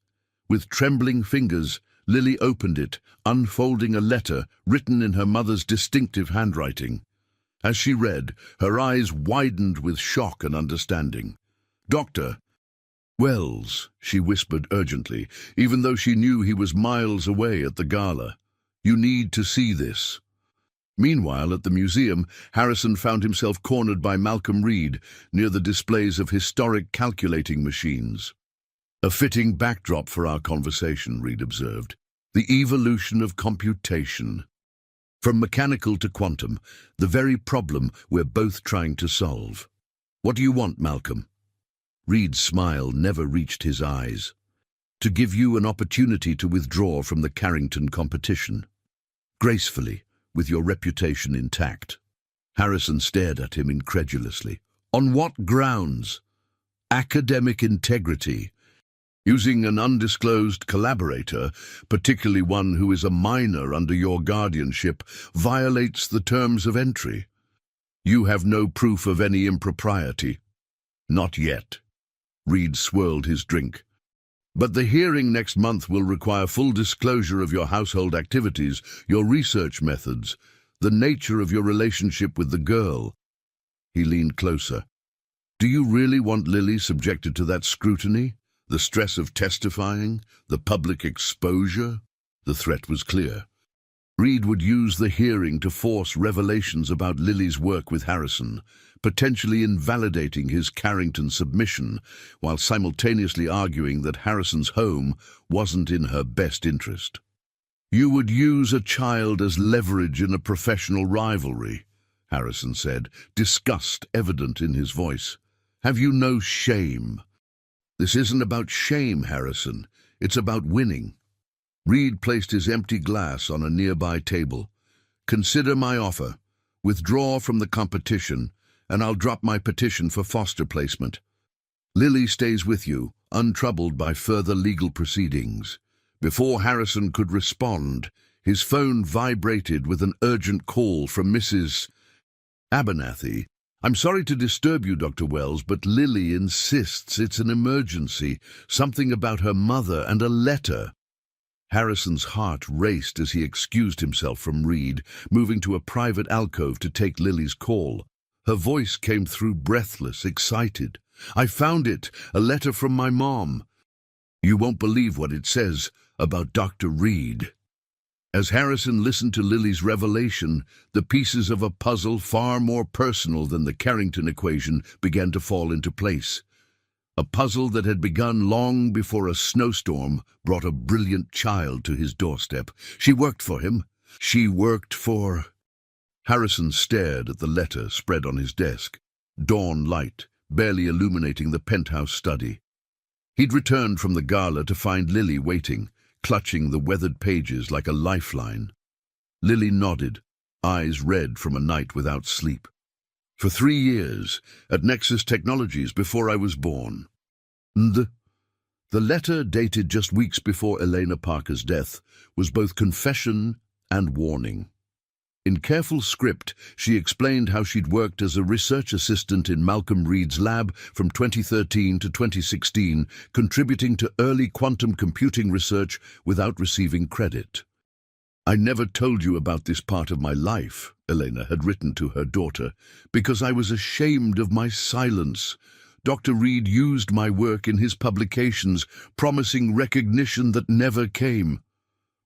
With trembling fingers, Lily opened it, unfolding a letter written in her mother's distinctive handwriting. As she read, her eyes widened with shock and understanding. "Doctor Wells," she whispered urgently, even though she knew he was miles away at the gala. "You need to see this." Meanwhile, at the museum, Harrison found himself cornered by Malcolm Reed near the displays of historic calculating machines. "A fitting backdrop for our conversation," Reed observed. "The evolution of computation. From mechanical to quantum, the very problem we're both trying to solve. What do you want, Malcolm?" Reed's smile never reached his eyes. "To give you an opportunity to withdraw from the Carrington competition. Gracefully, with your reputation intact." Harrison stared at him incredulously. "On what grounds?" "Academic integrity. Using an undisclosed collaborator, particularly one who is a minor under your guardianship, violates the terms of entry." You have no proof of any impropriety. Not yet. Reed swirled his drink. But the hearing next month will require full disclosure of your household activities, your research methods, the nature of your relationship with the girl. He leaned closer. Do you really want Lily subjected to that scrutiny? The stress of testifying? The public exposure? The threat was clear. Reed would use the hearing to force revelations about Lily's work with Harrison, potentially invalidating his Carrington submission, while simultaneously arguing that Harrison's home wasn't in her best interest. You would use a child as leverage in a professional rivalry, Harrison said, disgust evident in his voice. Have you no shame? This isn't about shame, Harrison. It's about winning. Reed placed his empty glass on a nearby table. Consider my offer. Withdraw from the competition, and I'll drop my petition for foster placement. Lily stays with you, untroubled by further legal proceedings. Before Harrison could respond, his phone vibrated with an urgent call from Mrs. Abernathy. I'm sorry to disturb you, Dr. Wells, but Lily insists it's an emergency, something about her mother and a letter. Harrison's heart raced as he excused himself from Reed, moving to a private alcove to take Lily's call. Her voice came through breathless, excited. I found it, a letter from my mom. You won't believe what it says about Dr. Reed. As Harrison listened to Lily's revelation, the pieces of a puzzle far more personal than the Carrington equation began to fall into place. A puzzle that had begun long before a snowstorm brought a brilliant child to his doorstep. She worked for him. She worked for... Harrison stared at the letter spread on his desk, dawn light barely illuminating the penthouse study. He'd returned from the gala to find Lily waiting, clutching the weathered pages like a lifeline. Lily nodded, eyes red from a night without sleep. For 3 years, at Nexus Technologies before I was born. The letter, dated just weeks before Elena Parker's death, was both confession and warning. In careful script, she explained how she'd worked as a research assistant in Malcolm Reed's lab from 2013 to 2016, contributing to early quantum computing research without receiving credit. I never told you about this part of my life, Elena had written to her daughter, because I was ashamed of my silence. Dr. Reed used my work in his publications, promising recognition that never came.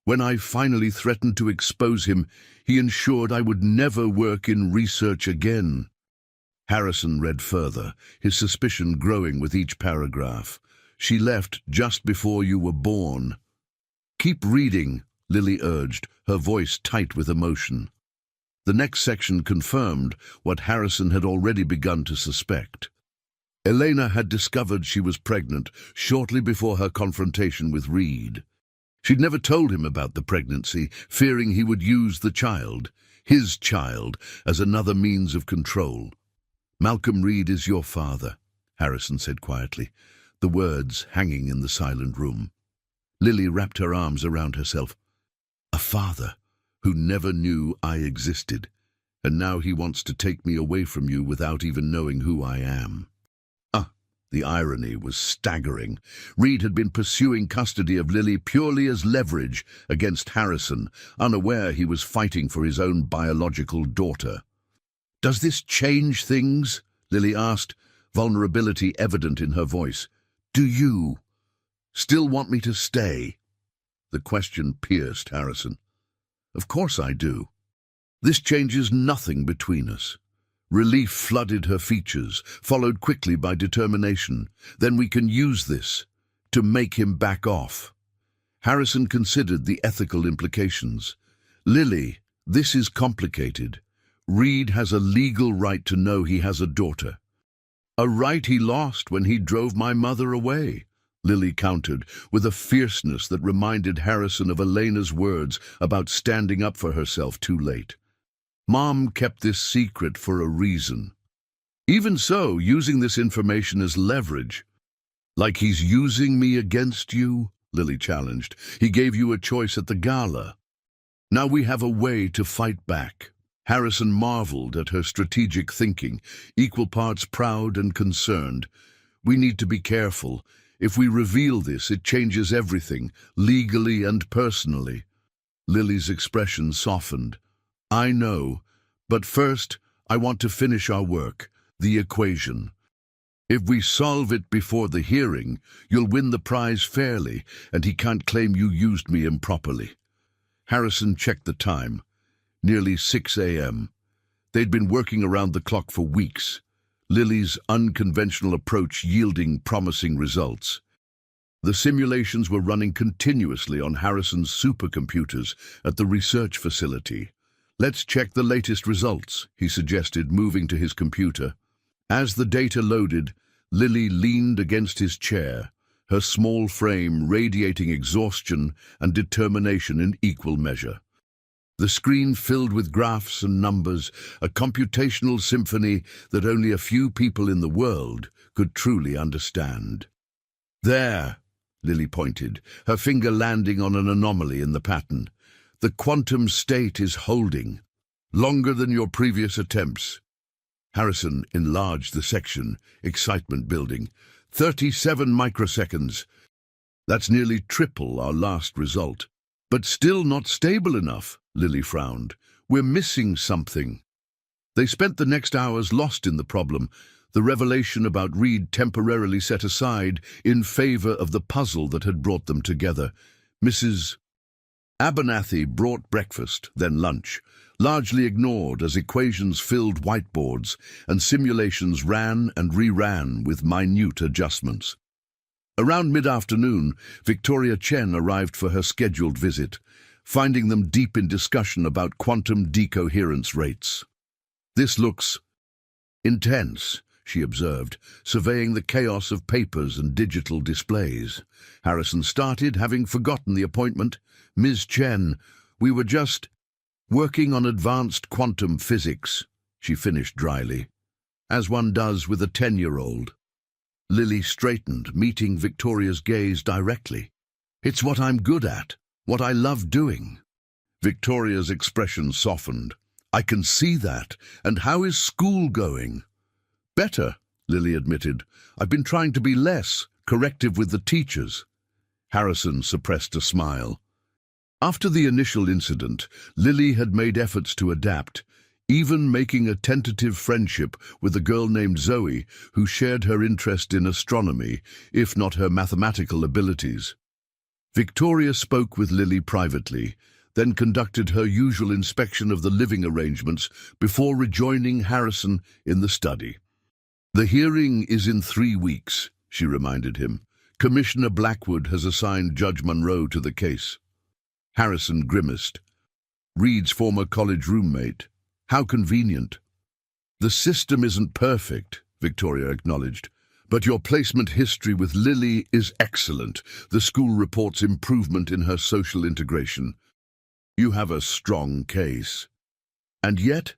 When I finally threatened to expose him, he ensured I would never work in research again. Harrison read further, his suspicion growing with each paragraph. She left just before you were born. Keep reading, Lily urged, her voice tight with emotion. The next section confirmed what Harrison had already begun to suspect. Elena had discovered she was pregnant shortly before her confrontation with Reed. She'd never told him about the pregnancy, fearing he would use the child, his child, as another means of control. Malcolm Reed is your father, Harrison said quietly, the words hanging in the silent room. Lily wrapped her arms around herself. A father who never knew I existed, and now he wants to take me away from you without even knowing who I am. The irony was staggering. Reed had been pursuing custody of Lily purely as leverage against Harrison, unaware he was fighting for his own biological daughter. Does this change things? Lily asked, vulnerability evident in her voice. Do you still want me to stay? The question pierced Harrison. Of course I do. This changes nothing between us. Relief flooded her features, followed quickly by determination. Then we can use this to make him back off. Harrison considered the ethical implications. Lily, this is complicated. Reed has a legal right to know he has a daughter. A right he lost when he drove my mother away, Lily countered, with a fierceness that reminded Harrison of Elena's words about standing up for herself too late. Mom kept this secret for a reason. Even so, using this information as leverage. Like he's using me against you, Lily challenged. He gave you a choice at the gala. Now we have a way to fight back. Harrison marveled at her strategic thinking, equal parts proud and concerned. We need to be careful. If we reveal this, it changes everything, legally and personally. Lily's expression softened. I know, but first, I want to finish our work, the equation. If we solve it before the hearing, you'll win the prize fairly, and he can't claim you used me improperly. Harrison checked the time. Nearly 6 a.m. They'd been working around the clock for weeks, Lily's unconventional approach yielding promising results. The simulations were running continuously on Harrison's supercomputers at the research facility. Let's check the latest results, he suggested, moving to his computer. As the data loaded, Lily leaned against his chair, her small frame radiating exhaustion and determination in equal measure. The screen filled with graphs and numbers, a computational symphony that only a few people in the world could truly understand. There, Lily pointed, her finger landing on an anomaly in the pattern. The quantum state is holding, longer than your previous attempts. Harrison enlarged the section, excitement building. 37 microseconds. That's nearly triple our last result. But still not stable enough, Lily frowned. We're missing something. They spent the next hours lost in the problem, the revelation about Reed temporarily set aside in favor of the puzzle that had brought them together. Mrs. Abernathy brought breakfast, then lunch, largely ignored as equations filled whiteboards and simulations ran and re-ran with minute adjustments. Around mid-afternoon, Victoria Chen arrived for her scheduled visit, finding them deep in discussion about quantum decoherence rates. This looks intense, she observed, surveying the chaos of papers and digital displays. Harrison started, having forgotten the appointment. Ms. Chen, we were just working on advanced quantum physics, she finished dryly, as one does with a 10-year-old. Lily straightened, meeting Victoria's gaze directly. It's what I'm good at, what I love doing. Victoria's expression softened. I can see that. And how is school going? Better, Lily admitted. I've been trying to be less corrective with the teachers. Harrison suppressed a smile. After the initial incident, Lily had made efforts to adapt, even making a tentative friendship with a girl named Zoe who shared her interest in astronomy, if not her mathematical abilities. Victoria spoke with Lily privately, then conducted her usual inspection of the living arrangements before rejoining Harrison in the study. The hearing is in 3 weeks, she reminded him. Commissioner Blackwood has assigned Judge Monroe to the case. Harrison grimaced. Reed's former college roommate. How convenient. The system isn't perfect, Victoria acknowledged, but your placement history with Lily is excellent. The school reports improvement in her social integration. You have a strong case. And yet,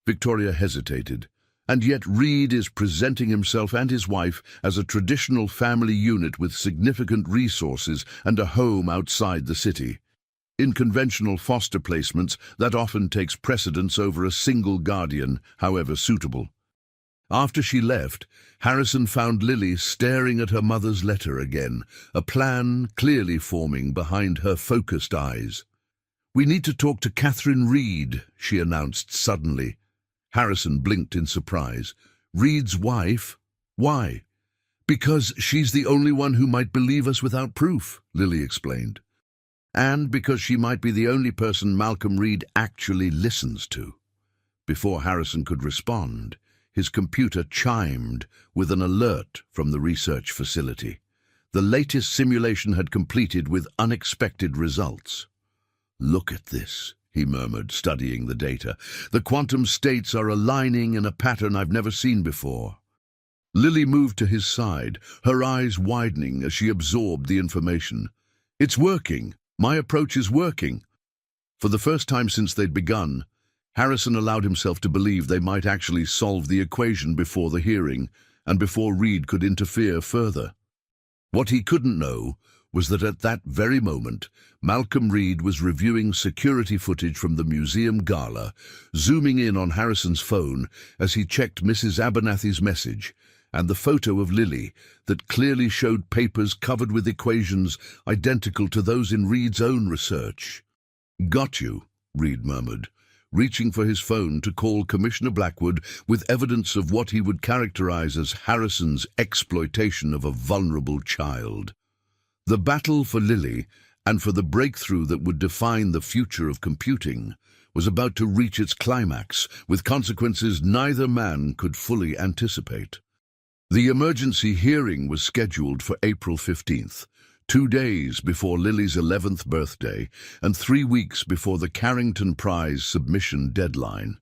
Victoria hesitated, and yet Reed is presenting himself and his wife as a traditional family unit with significant resources and a home outside the city. In conventional foster placements, that often takes precedence over a single guardian, however suitable. After she left, Harrison found Lily staring at her mother's letter again, a plan clearly forming behind her focused eyes. We need to talk to Catherine Reed, she announced suddenly. Harrison blinked in surprise. Reed's wife? Why? Because she's the only one who might believe us without proof, Lily explained. And because she might be the only person Malcolm Reed actually listens to. Before Harrison could respond, his computer chimed with an alert from the research facility. The latest simulation had completed with unexpected results. Look at this, he murmured, studying the data. The quantum states are aligning in a pattern I've never seen before. Lily moved to his side, her eyes widening as she absorbed the information. It's working. My approach is working. For the first time since they'd begun, Harrison allowed himself to believe they might actually solve the equation before the hearing, and before Reed could interfere further. What he couldn't know was that at that very moment, Malcolm Reed was reviewing security footage from the museum gala, zooming in on Harrison's phone as he checked Mrs. Abernathy's message and the photo of Lily that clearly showed papers covered with equations identical to those in Reed's own research. "Got you," Reed murmured, reaching for his phone to call Commissioner Blackwood with evidence of what he would characterize as Harrison's exploitation of a vulnerable child. The battle for Lily, and for the breakthrough that would define the future of computing, was about to reach its climax, with consequences neither man could fully anticipate. The emergency hearing was scheduled for April 15th, 2 days before Lily's 11th birthday and 3 weeks before the Carrington Prize submission deadline.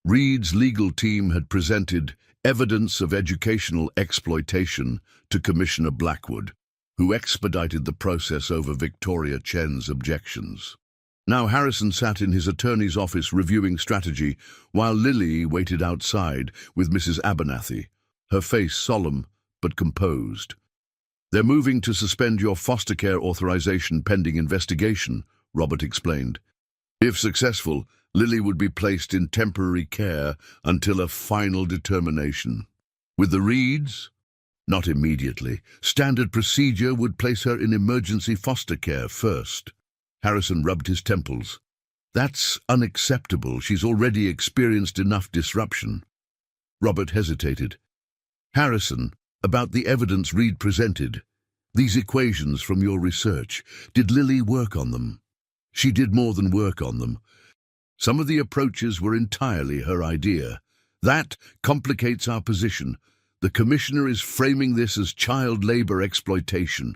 Reed's legal team had presented evidence of educational exploitation to Commissioner Blackwood, who expedited the process over Victoria Chen's objections. Now Harrison sat in his attorney's office reviewing strategy, while Lily waited outside with Mrs. Abernathy, her face solemn but composed. "They're moving to suspend your foster care authorization pending investigation," Robert explained. "If successful, Lily would be placed in temporary care until a final determination. With the Reeds? Not immediately. Standard procedure would place her in emergency foster care first." Harrison rubbed his temples. "That's unacceptable. She's already experienced enough disruption." Robert hesitated. "Harrison, about the evidence Reed presented, these equations from your research, did Lily work on them?" "She did more than work on them. Some of the approaches were entirely her idea. That complicates our position. The Commissioner is framing this as child labor exploitation."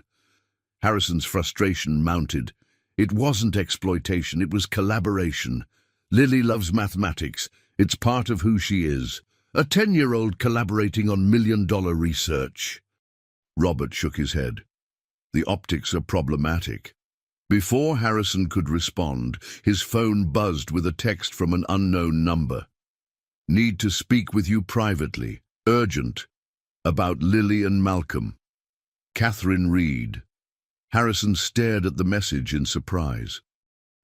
Harrison's frustration mounted. It wasn't exploitation, it was collaboration. Lily loves mathematics. It's part of who she is. A 10-year-old collaborating on million-dollar research. Robert shook his head. "The optics are problematic." Before Harrison could respond, his phone buzzed with a text from an unknown number. "Need to speak with you privately. Urgent. About Lily and Malcolm. Catherine Reed." Harrison stared at the message in surprise.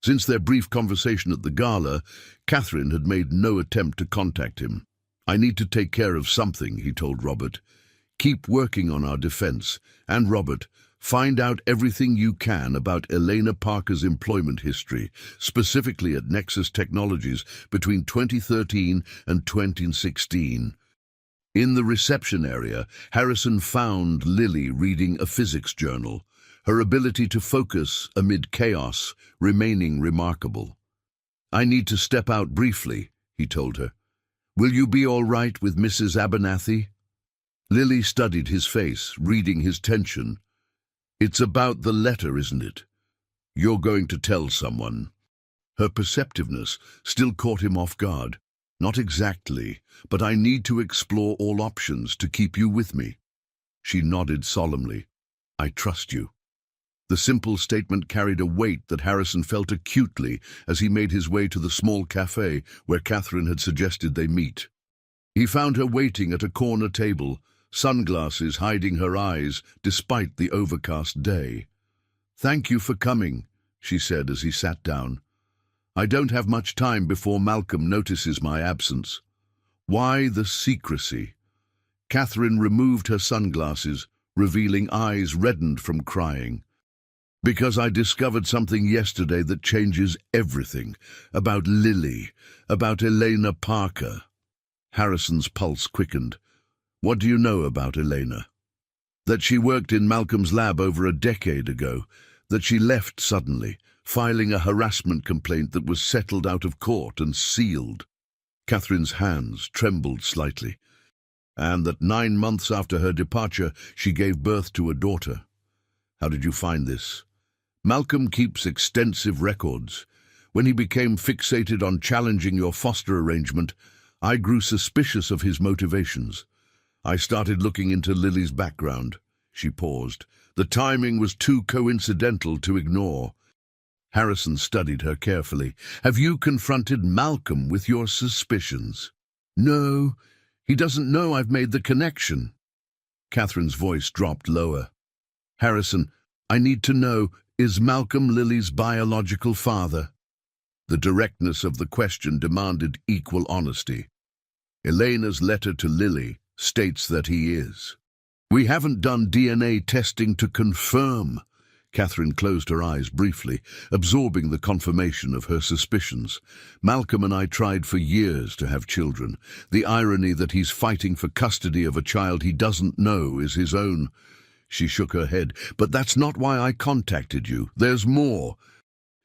Since their brief conversation at the gala, Catherine had made no attempt to contact him. "I need to take care of something," he told Robert. "Keep working on our defense. And Robert, find out everything you can about Elena Parker's employment history, specifically at Nexus Technologies between 2013 and 2016. In the reception area, Harrison found Lily reading a physics journal, her ability to focus amid chaos remaining remarkable. "I need to step out briefly," he told her. "Will you be all right with Mrs. Abernathy?" Lily studied his face, reading his tension. "It's about the letter, isn't it? You're going to tell someone." Her perceptiveness still caught him off guard. "Not exactly, but I need to explore all options to keep you with me." She nodded solemnly. "I trust you." The simple statement carried a weight that Harrison felt acutely as he made his way to the small cafe where Catherine had suggested they meet. He found her waiting at a corner table, sunglasses hiding her eyes despite the overcast day. "Thank you for coming," she said as he sat down. "I don't have much time before Malcolm notices my absence." "Why the secrecy?" Catherine removed her sunglasses, revealing eyes reddened from crying. "Because I discovered something yesterday that changes everything. About Lily, about Elena Parker." Harrison's pulse quickened. "What do you know about Elena?" "That she worked in Malcolm's lab over a decade ago. That she left suddenly, filing a harassment complaint that was settled out of court and sealed." Catherine's hands trembled slightly. "And that 9 months after her departure, she gave birth to a daughter. How did you find this?" "Malcolm keeps extensive records. When he became fixated on challenging your foster arrangement, I grew suspicious of his motivations. I started looking into Lily's background." She paused. "The timing was too coincidental to ignore." Harrison studied her carefully. "Have you confronted Malcolm with your suspicions?" "No, he doesn't know I've made the connection." Catherine's voice dropped lower. "Harrison, I need to know, is Malcolm Lily's biological father? The directness of the question demanded equal honesty. Elena's letter to Lily states that he is. We haven't done DNA testing to confirm. Catherine closed her eyes briefly, absorbing the confirmation of her suspicions. Malcolm and I tried for years to have children. The irony that he's fighting for custody of a child he doesn't know is his own. She shook her head. But that's not why I contacted you. There's more.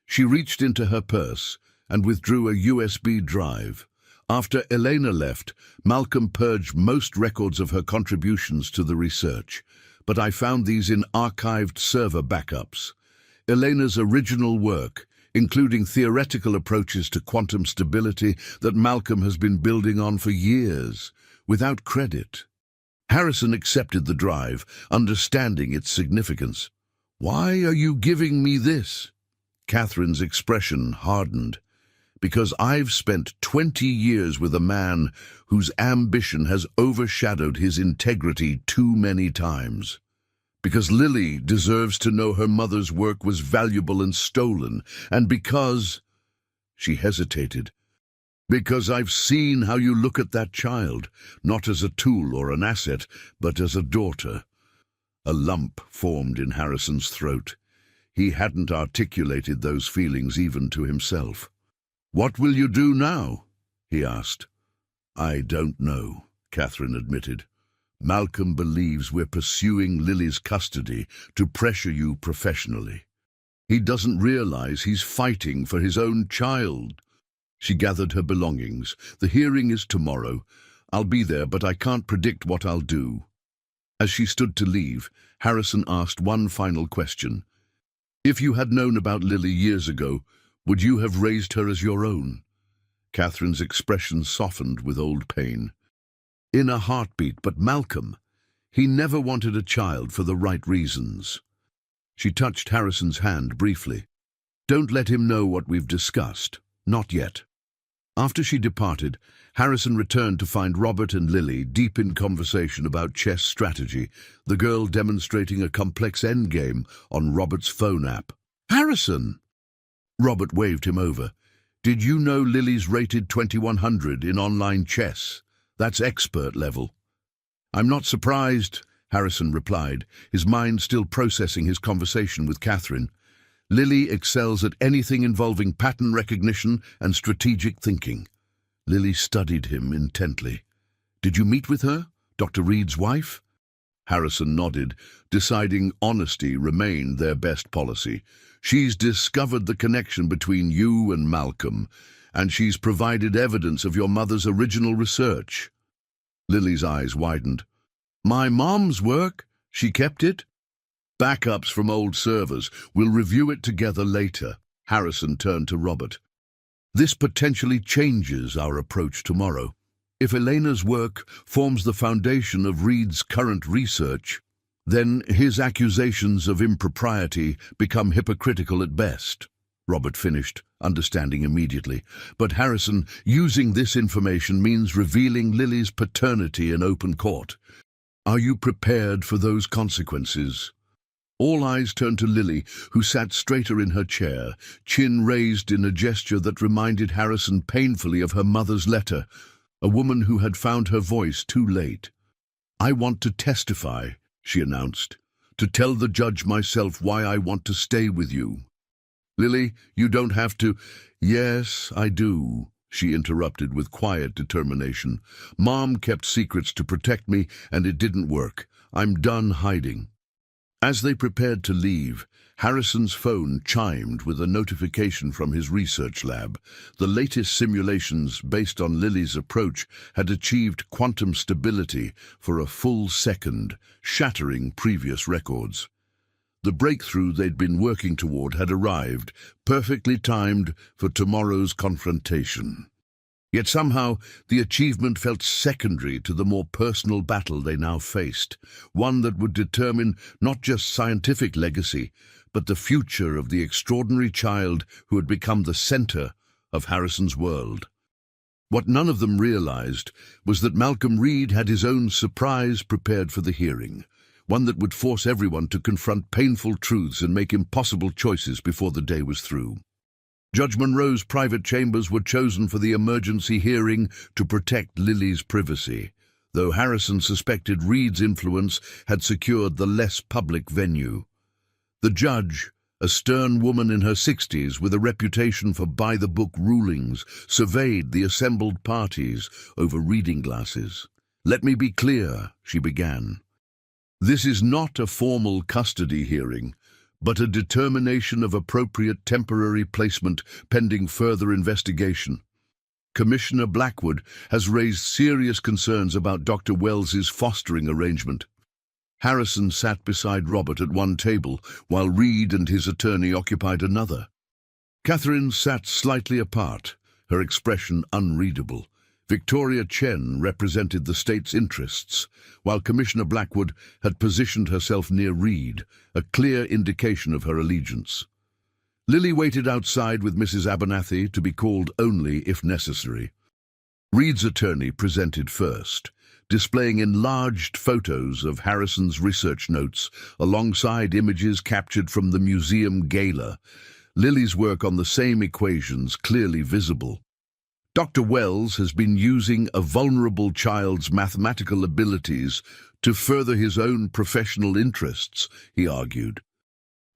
She reached into her purse and withdrew a USB drive. After Elena left, Malcolm purged most records of her contributions to the research, but I found these in archived server backups. Elena's original work, including theoretical approaches to quantum stability that Malcolm has been building on for years, without credit. Harrison accepted the drive, understanding its significance. Why are you giving me this? Catherine's expression hardened. Because I've spent 20 years with a man whose ambition has overshadowed his integrity too many times. Because Lily deserves to know her mother's work was valuable and stolen, and because... She hesitated. Because I've seen how you look at that child, not as a tool or an asset, but as a daughter. A lump formed in Harrison's throat. He hadn't articulated those feelings even to himself. What will you do now? He asked. I don't know, Catherine admitted. Malcolm believes we're pursuing Lily's custody to pressure you professionally. He doesn't realize he's fighting for his own child. She gathered her belongings. The hearing is tomorrow. I'll be there, but I can't predict what I'll do. As she stood to leave, Harrison asked one final question. If you had known about Lily years ago, would you have raised her as your own? Catherine's expression softened with old pain. In a heartbeat, but Malcolm, he never wanted a child for the right reasons. She touched Harrison's hand briefly. Don't let him know what we've discussed. Not yet. After she departed, Harrison returned to find Robert and Lily deep in conversation about chess strategy, the girl demonstrating a complex endgame on Robert's phone app. Harrison! Robert waved him over. Did you know Lily's rated 2100 in online chess? That's expert level. I'm not surprised, Harrison replied, his mind still processing his conversation with Catherine. Lily excels at anything involving pattern recognition and strategic thinking. Lily studied him intently. Did you meet with her, Dr. Reed's wife? Harrison nodded, deciding honesty remained their best policy. She's discovered the connection between you and Malcolm, and she's provided evidence of your mother's original research. Lily's eyes widened. My mom's work? She kept it? Backups from old servers. We'll review it together later. Harrison turned to Robert. This potentially changes our approach tomorrow. If Elena's work forms the foundation of Reed's current research, then his accusations of impropriety become hypocritical at best. Robert finished, understanding immediately. But Harrison, using this information means revealing Lily's paternity in open court. Are you prepared for those consequences? All eyes turned to Lily, who sat straighter in her chair, chin raised in a gesture that reminded Harrison painfully of her mother's letter, a woman who had found her voice too late. I want to testify, she announced, to tell the judge myself why I want to stay with you. Lily, you don't have to. Yes, I do, she interrupted with quiet determination. Mom kept secrets to protect me, and it didn't work. I'm done hiding. As they prepared to leave, Harrison's phone chimed with a notification from his research lab. The latest simulations based on Lily's approach had achieved quantum stability for a full second, shattering previous records. The breakthrough they'd been working toward had arrived, perfectly timed for tomorrow's confrontation. Yet somehow the achievement felt secondary to the more personal battle they now faced, one that would determine not just scientific legacy, but the future of the extraordinary child who had become the center of Harrison's world. What none of them realized was that Malcolm Reed had his own surprise prepared for the hearing. one that would force everyone to confront painful truths and make impossible choices before the day was through. Judge Monroe's private chambers were chosen for the emergency hearing to protect Lily's privacy, though Harrison suspected Reed's influence had secured the less public venue. The judge, a stern woman in her 60s with a reputation for by-the-book rulings, surveyed the assembled parties over reading glasses. "Let me be clear," she began. "This is not a formal custody hearing, but a determination of appropriate temporary placement pending further investigation. Commissioner Blackwood has raised serious concerns about Dr. Wells's fostering arrangement." Harrison sat beside Robert at one table, while Reed and his attorney occupied another. Catherine sat slightly apart, her expression unreadable. Victoria Chen represented the state's interests, while Commissioner Blackwood had positioned herself near Reed, a clear indication of her allegiance. Lily waited outside with Mrs. Abernathy to be called only if necessary. Reed's attorney presented first, displaying enlarged photos of Harrison's research notes alongside images captured from the museum gala, Lily's work on the same equations clearly visible. Dr. Wells has been using a vulnerable child's mathematical abilities to further his own professional interests, he argued.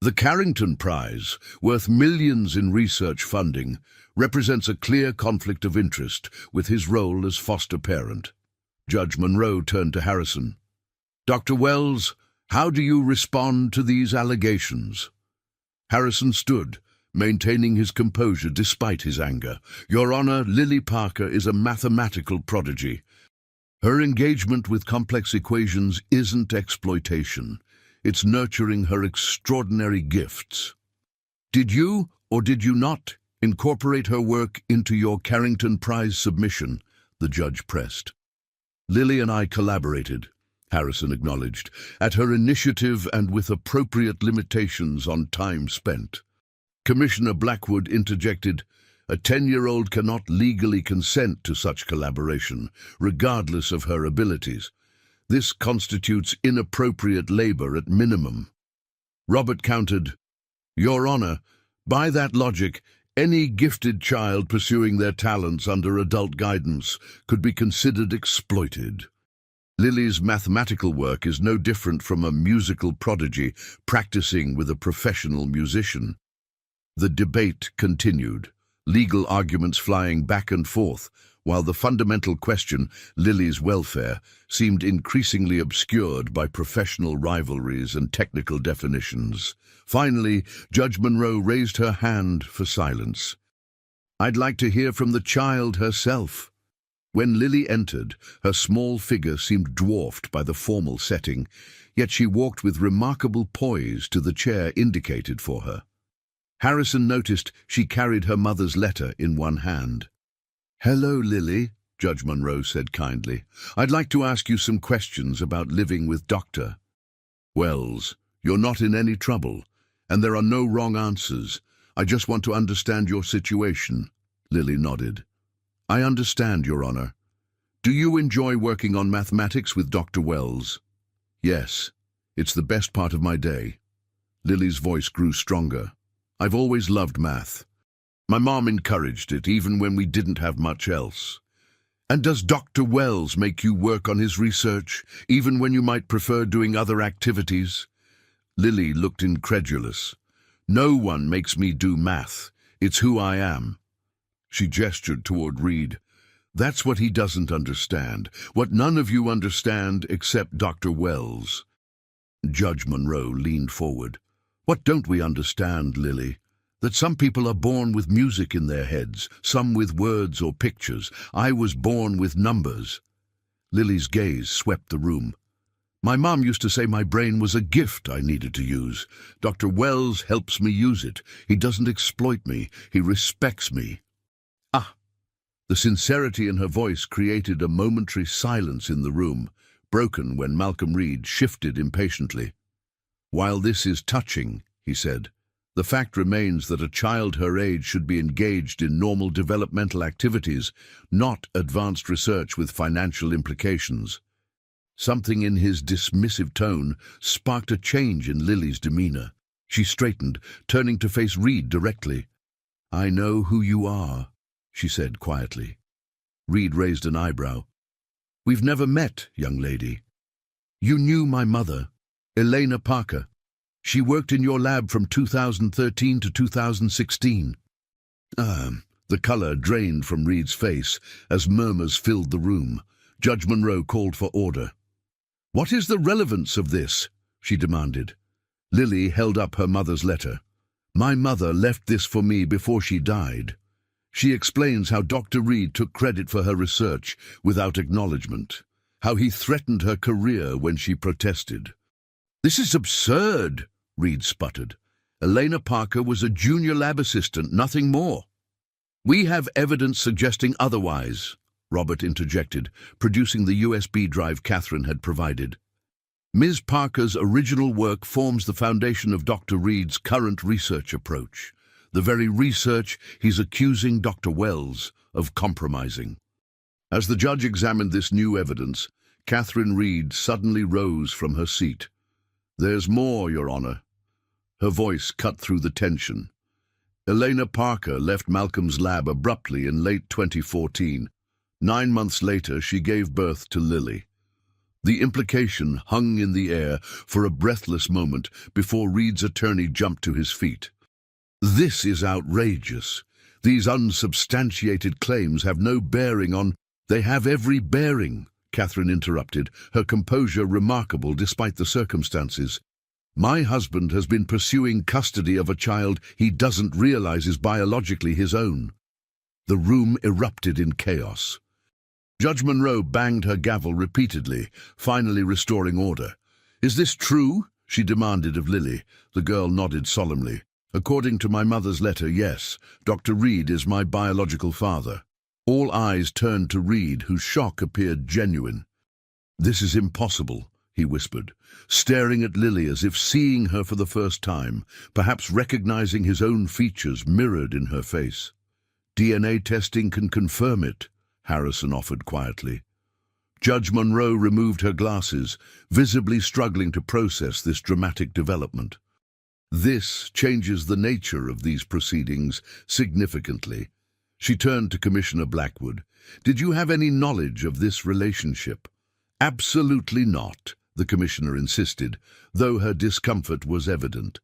The Carrington Prize, worth millions in research funding, represents a clear conflict of interest with his role as foster parent. Judge Monroe turned to Harrison. "Dr. Wells, how do you respond to these allegations?" Harrison stood, maintaining his composure despite his anger. "Your Honor, Lily Parker is a mathematical prodigy. Her engagement with complex equations isn't exploitation. It's nurturing her extraordinary gifts. Did you, or did you not, incorporate her work into your Carrington Prize submission?" the judge pressed. "Lily and I collaborated," Harrison acknowledged, "at her initiative and with appropriate limitations on time spent." Commissioner Blackwood interjected, "A 10-year-old cannot legally consent to such collaboration, regardless of her abilities. This constitutes inappropriate labor at minimum." Robert countered, "Your Honor, by that logic, any gifted child pursuing their talents under adult guidance could be considered exploited. Lily's mathematical work is no different from a musical prodigy practicing with a professional musician." The debate continued, legal arguments flying back and forth, while the fundamental question, Lily's welfare, seemed increasingly obscured by professional rivalries and technical definitions. Finally, Judge Monroe raised her hand for silence. "I'd like to hear from the child herself." When Lily entered, her small figure seemed dwarfed by the formal setting, yet she walked with remarkable poise to the chair indicated for her. Harrison noticed she carried her mother's letter in one hand. "Hello, Lily," Judge Monroe said kindly. "I'd like to ask you some questions about living with Dr. Wells. You're not in any trouble, and there are no wrong answers. I just want to understand your situation." Lily nodded. "I understand, Your Honor. Do you enjoy working on mathematics with Dr. Wells?" "Yes, it's the best part of my day." Lily's voice grew stronger. "I've always loved math. My mom encouraged it, even when we didn't have much else." "And does Dr. Wells make you work on his research, even when you might prefer doing other activities?" Lily looked incredulous. "No one makes me do math. It's who I am." She gestured toward Reed. "That's what he doesn't understand, what none of you understand except Dr. Wells." Judge Monroe leaned forward. "What don't we understand, Lily? That some people are born with music in their heads, some with words or pictures. I was born with numbers." Lily's gaze swept the room. "My mom used to say my brain was a gift I needed to use. Dr. Wells helps me use it. He doesn't exploit me. He respects me." "Ah!" The sincerity in her voice created a momentary silence in the room, broken when Malcolm Reed shifted impatiently. "While this is touching," he said, "the fact remains that a child her age should be engaged in normal developmental activities, not advanced research with financial implications." Something in his dismissive tone sparked a change in Lily's demeanor. She straightened, turning to face Reed directly. "I know who you are," she said quietly. Reed raised an eyebrow. "We've never met, young lady." "You knew my mother, Elena Parker. She worked in your lab from 2013 to 2016. The color drained from Reed's face as murmurs filled the room. Judge Monroe called for order. "What is the relevance of this?" she demanded. Lily held up her mother's letter. "My mother left this for me before she died." She explains how Dr. Reed took credit for her research without acknowledgement, how he threatened her career when she protested. "This is absurd," Reed sputtered. "Elena Parker was a junior lab assistant, nothing more." "We have evidence suggesting otherwise," Robert interjected, producing the USB drive Catherine had provided. "Ms. Parker's original work forms the foundation of Dr. Reed's current research approach, the very research he's accusing Dr. Wells of compromising." As the judge examined this new evidence, Catherine Reed suddenly rose from her seat. "There's more, Your Honor." Her voice cut through the tension. "Elena Parker left Malcolm's lab abruptly in late 2014. 9 months later, she gave birth to Lily." The implication hung in the air for a breathless moment before Reed's attorney jumped to his feet. "This is outrageous. These unsubstantiated claims have no bearing on—" "They have every bearing," Catherine interrupted, her composure remarkable despite the circumstances. "My husband has been pursuing custody of a child he doesn't realize is biologically his own." The room erupted in chaos. Judge Monroe banged her gavel repeatedly, finally restoring order. "Is this true?" she demanded of Lily. The girl nodded solemnly. "According to my mother's letter, yes. Dr. Reed is my biological father." All eyes turned to Reed, whose shock appeared genuine. "This is impossible," he whispered, staring at Lily as if seeing her for the first time, perhaps recognizing his own features mirrored in her face. "DNA testing can confirm it," Harrison offered quietly. Judge Monroe removed her glasses, visibly struggling to process this dramatic development. "This changes the nature of these proceedings significantly." She turned to Commissioner Blackwood. "Did you have any knowledge of this relationship?" "Absolutely not," the commissioner insisted, though her discomfort was evident.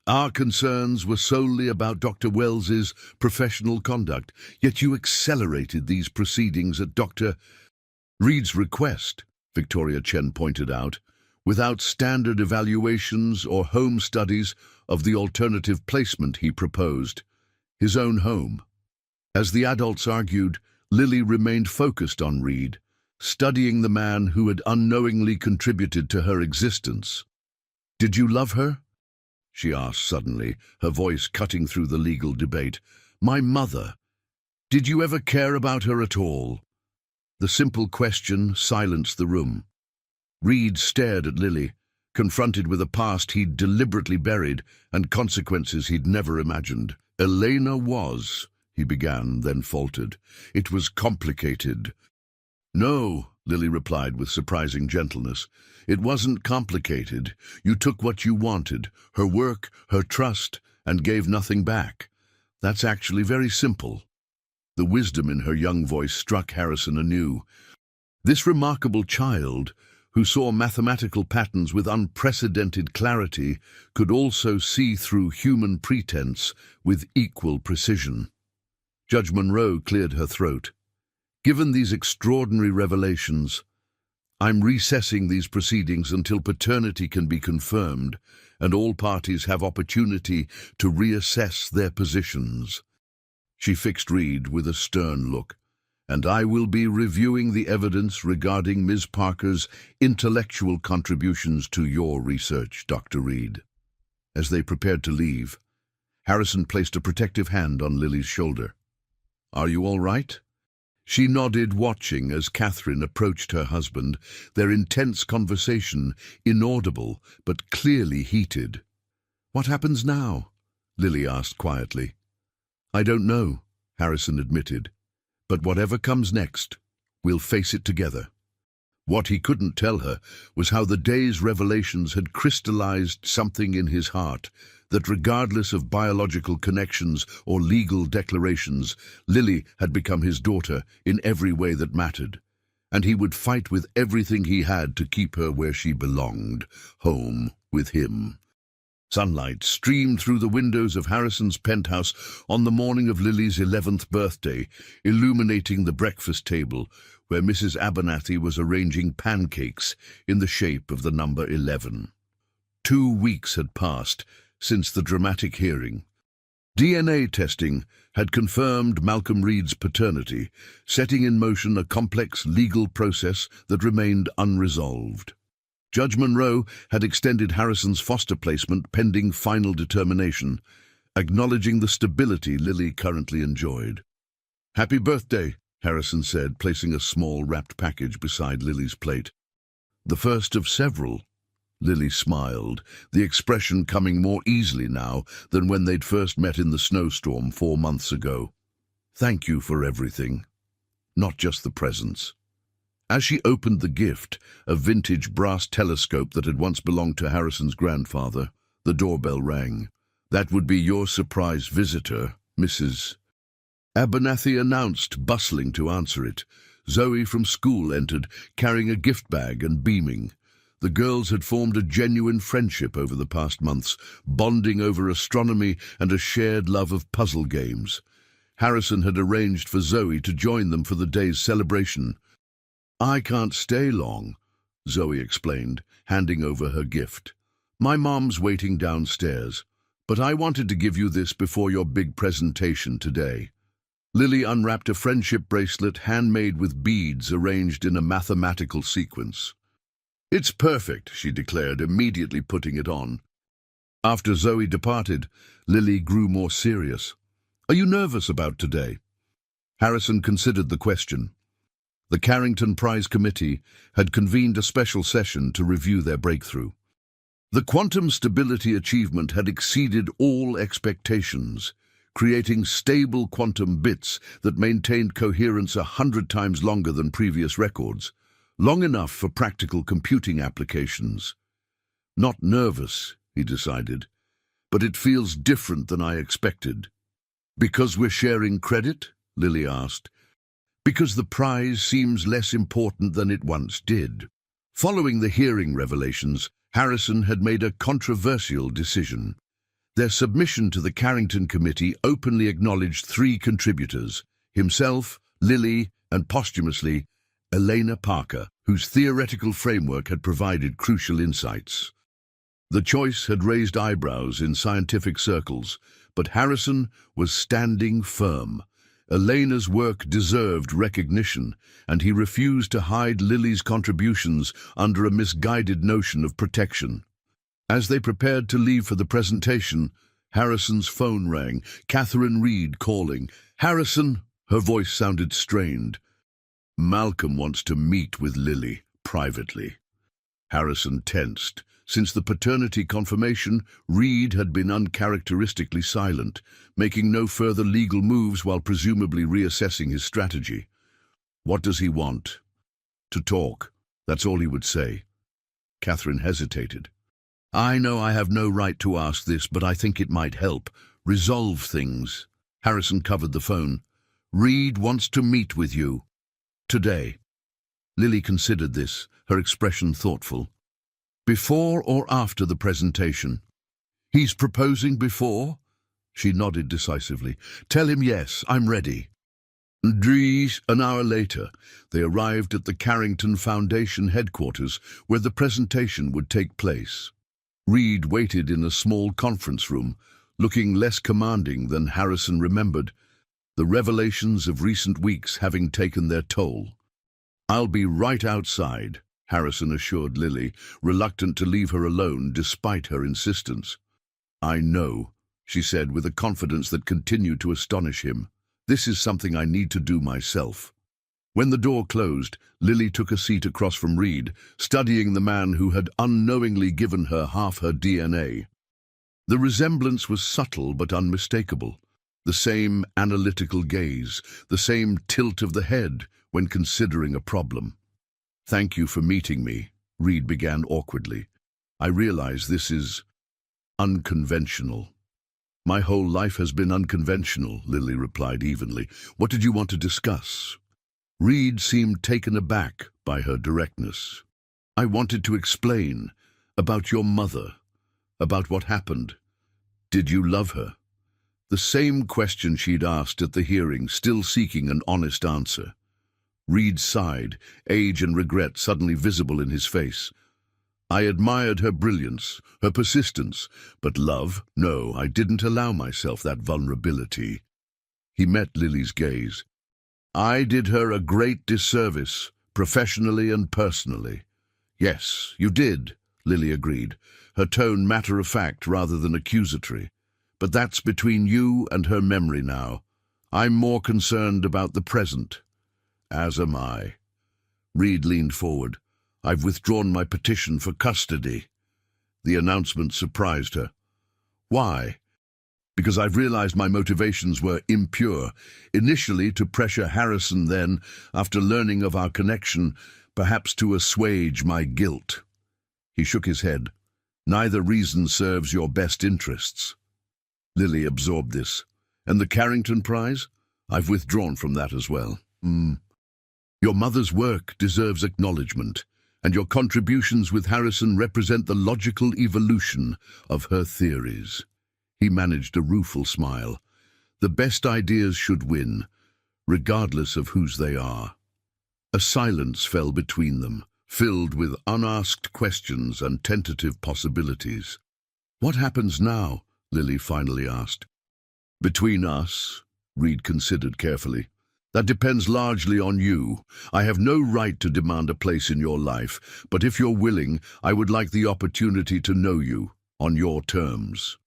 "Our concerns were solely about Dr. Wells's professional conduct, yet you accelerated these proceedings at Dr. Reed's request," Victoria Chen pointed out, "without standard evaluations or home studies of the alternative placement he proposed, his own home." As the adults argued, Lily remained focused on Reed, studying the man who had unknowingly contributed to her existence. "Did you love her?" she asked suddenly, her voice cutting through the legal debate. "My mother. Did you ever care about her at all?" The simple question silenced the room. Reed stared at Lily, confronted with a past he'd deliberately buried and consequences he'd never imagined. "Elena was," he began, then faltered. "It was complicated." "No," Lily replied with surprising gentleness. "It wasn't complicated. You took what you wanted, her work, her trust, and gave nothing back. That's actually very simple." The wisdom in her young voice struck Harrison anew. This remarkable child, who saw mathematical patterns with unprecedented clarity, could also see through human pretense with equal precision. Judge Monroe cleared her throat. "Given these extraordinary revelations, I'm recessing these proceedings until paternity can be confirmed and all parties have opportunity to reassess their positions." She fixed Reed with a stern look. "And I will be reviewing the evidence regarding Ms. Parker's intellectual contributions to your research, Dr. Reed." As they prepared to leave, Harrison placed a protective hand on Lily's shoulder. "Are you all right?" She nodded, watching as Catherine approached her husband, their intense conversation inaudible but clearly heated. "What happens now?" Lily asked quietly. "I don't know," Harrison admitted. "But whatever comes next, we'll face it together." What he couldn't tell her was how the day's revelations had crystallized something in his heart, that regardless of biological connections or legal declarations, Lily had become his daughter in every way that mattered, and he would fight with everything he had to keep her where she belonged, home with him. Sunlight streamed through the windows of Harrison's penthouse on the morning of Lily's 11th birthday, illuminating the breakfast table where Mrs. Abernathy was arranging pancakes in the shape of the number 11. 2 weeks had passed since the dramatic hearing. DNA testing had confirmed Malcolm Reed's paternity, setting in motion a complex legal process that remained unresolved. Judge Monroe had extended Harrison's foster placement pending final determination, acknowledging the stability Lily currently enjoyed. "Happy birthday," Harrison said, placing a small wrapped package beside Lily's plate. "The first of several." Lily smiled, the expression coming more easily now than when they'd first met in the snowstorm 4 months ago. "Thank you for everything, not just the presents." As she opened the gift, a vintage brass telescope that had once belonged to Harrison's grandfather, the doorbell rang. "That would be your surprise visitor, Mrs. Abernathy announced, bustling to answer it. Zoe from school entered, carrying a gift bag and beaming. The girls had formed a genuine friendship over the past months, bonding over astronomy and a shared love of puzzle games. Harrison had arranged for Zoe to join them for the day's celebration. "I can't stay long," Zoe explained, handing over her gift. "My mom's waiting downstairs, but I wanted to give you this before your big presentation today." Lily unwrapped a friendship bracelet handmade with beads arranged in a mathematical sequence. "It's perfect," she declared, immediately putting it on. After Zoe departed, Lily grew more serious. "Are you nervous about today?" Harrison considered the question. The Carrington Prize Committee had convened a special session to review their breakthrough. The quantum stability achievement had exceeded all expectations, creating stable quantum bits that maintained coherence 100 times longer than previous records, long enough for practical computing applications. "Not nervous," he decided, "but it feels different than I expected." "Because we're sharing credit?" Lily asked. "Because the prize seems less important than it once did." Following the hearing revelations, Harrison had made a controversial decision. Their submission to the Carrington Committee openly acknowledged 3 contributors, himself, Lily, and posthumously, Elena Parker, whose theoretical framework had provided crucial insights. The choice had raised eyebrows in scientific circles, but Harrison was standing firm. Elena's work deserved recognition, and he refused to hide Lily's contributions under a misguided notion of protection. As they prepared to leave for the presentation, Harrison's phone rang, Catherine Reed calling. "Harrison," her voice sounded strained. "Malcolm wants to meet with Lily, privately." Harrison tensed. Since the paternity confirmation, Reed had been uncharacteristically silent, making no further legal moves while presumably reassessing his strategy. "What does he want?" "To talk. That's all he would say." Catherine hesitated. "I know I have no right to ask this, but I think it might help. Resolve things." Harrison covered the phone. "Reed wants to meet with you. Today." Lily considered this, her expression thoughtful. "Before or after the presentation?" "He's proposing before?" She nodded decisively. "Tell him yes, I'm ready." An hour later, they arrived at the Carrington Foundation headquarters, where the presentation would take place. Reed waited in a small conference room, looking less commanding than Harrison remembered, the revelations of recent weeks having taken their toll. "I'll be right outside," Harrison assured Lily, reluctant to leave her alone despite her insistence. "I know," she said with a confidence that continued to astonish him. "This is something I need to do myself." When the door closed, Lily took a seat across from Reed, studying the man who had unknowingly given her half her DNA. The resemblance was subtle but unmistakable. The same analytical gaze, the same tilt of the head when considering a problem. Thank you for meeting me, Reed began awkwardly. I realize this is unconventional. My whole life has been unconventional, Lily replied evenly. What did you want to discuss? Reed seemed taken aback by her directness. I wanted to explain about your mother, about what happened. Did you love her? The same question she'd asked at the hearing, still seeking an honest answer. Reed sighed, age and regret suddenly visible in his face. I admired her brilliance, her persistence, but love, no, I didn't allow myself that vulnerability. He met Lily's gaze. I did her a great disservice, professionally and personally. Yes, you did, Lily agreed, her tone matter-of-fact rather than accusatory. But that's between you and her memory now. I'm more concerned about the present. As am I. Reed leaned forward. I've withdrawn my petition for custody. The announcement surprised her. Why? Because I've realized my motivations were impure. Initially to pressure Harrison, then, after learning of our connection, perhaps to assuage my guilt. He shook his head. Neither reason serves your best interests. Lily absorbed this. And the Carrington Prize? I've withdrawn from that as well. Your mother's work deserves acknowledgement, and your contributions with Harrison represent the logical evolution of her theories. He managed a rueful smile. The best ideas should win, regardless of whose they are. A silence fell between them, filled with unasked questions and tentative possibilities. What happens now? Lily finally asked. Between us, Reed considered carefully. That depends largely on you. I have no right to demand a place in your life, but if you're willing, I would like the opportunity to know you, on your terms.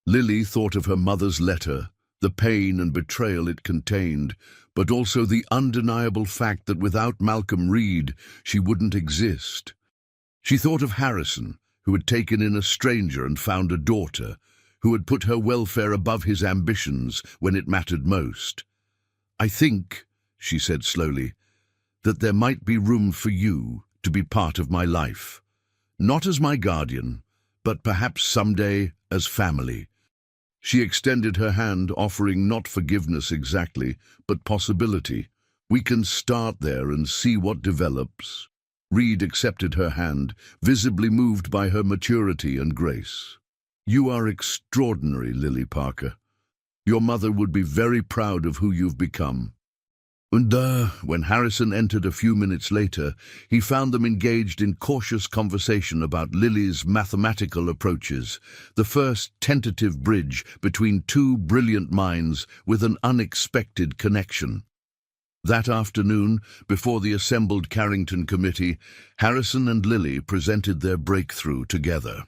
Lily thought of her mother's letter, the pain and betrayal it contained, but also the undeniable fact that without Malcolm Reed, she wouldn't exist. She thought of Harrison, who had taken in a stranger and found a daughter, who had put her welfare above his ambitions when it mattered most. I think, she said slowly, that there might be room for you to be part of my life. Not as my guardian, but perhaps someday as family. She extended her hand, offering not forgiveness exactly, but possibility. We can start there and see what develops. Reed accepted her hand, visibly moved by her maturity and grace. You are extraordinary, Lily Parker. Your mother would be very proud of who you've become. And when Harrison entered a few minutes later, he found them engaged in cautious conversation about Lily's mathematical approaches, the first tentative bridge between two brilliant minds with an unexpected connection. That afternoon, before the assembled Carrington Committee, Harrison and Lily presented their breakthrough together.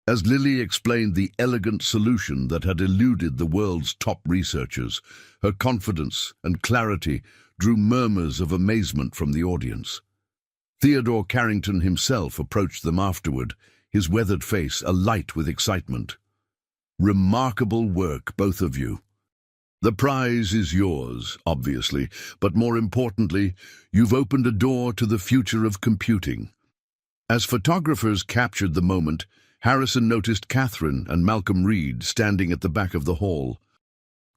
As Lily explained the elegant solution that had eluded the world's top researchers, her confidence and clarity drew murmurs of amazement from the audience. Theodore Carrington himself approached them afterward, his weathered face alight with excitement. Remarkable work, both of you. The prize is yours, obviously, but more importantly, you've opened a door to the future of computing. As photographers captured the moment, Harrison noticed Catherine and Malcolm Reed standing at the back of the hall.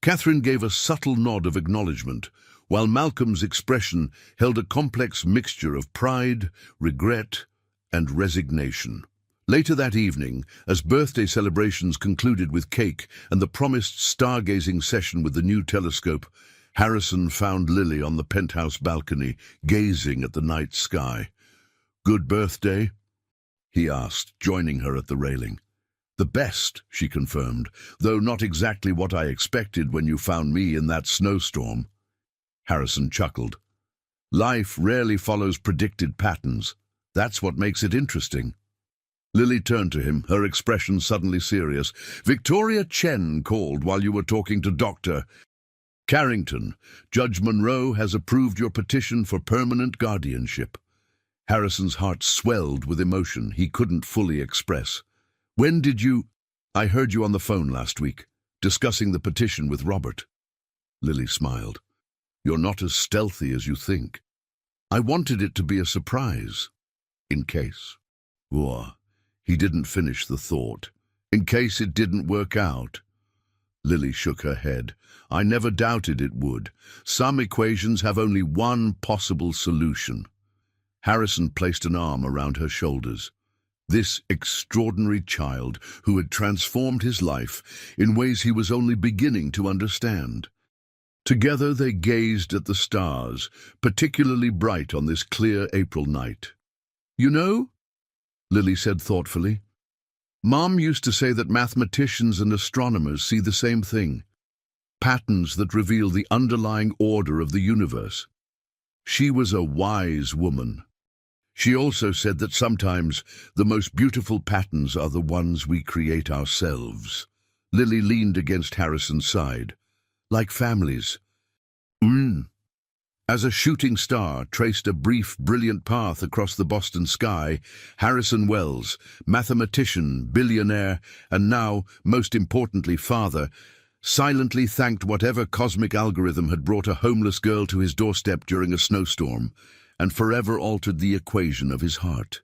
Catherine gave a subtle nod of acknowledgement, while Malcolm's expression held a complex mixture of pride, regret, and resignation. Later that evening, as birthday celebrations concluded with cake and the promised stargazing session with the new telescope, Harrison found Lily on the penthouse balcony, gazing at the night sky. "Good birthday?" he asked, joining her at the railing. "The best," she confirmed, "though not exactly what I expected when you found me in that snowstorm." Harrison chuckled. "Life rarely follows predicted patterns. That's what makes it interesting." Lily turned to him, her expression suddenly serious. "Victoria Chen called while you were talking to Dr. Carrington. Judge Monroe has approved your petition for permanent guardianship." Harrison's heart swelled with emotion he couldn't fully express. "When did you—" "I heard you on the phone last week, discussing the petition with Robert." Lily smiled. "You're not as stealthy as you think." I wanted it to be a surprise, in case. Or, he didn't finish the thought. In case it didn't work out. Lily shook her head. I never doubted it would. Some equations have only one possible solution. Harrison placed an arm around her shoulders. This extraordinary child who had transformed his life in ways he was only beginning to understand. Together they gazed at the stars, particularly bright on this clear April night. You know, Lily said thoughtfully, Mom used to say that mathematicians and astronomers see the same thing, patterns that reveal the underlying order of the universe. She was a wise woman. She also said that sometimes the most beautiful patterns are the ones we create ourselves. Lily leaned against Harrison's side. Like families. As a shooting star traced a brief, brilliant path across the Boston sky, Harrison Wells, mathematician, billionaire, and now, most importantly, father, silently thanked whatever cosmic algorithm had brought a homeless girl to his doorstep during a snowstorm, and forever altered the equation of his heart.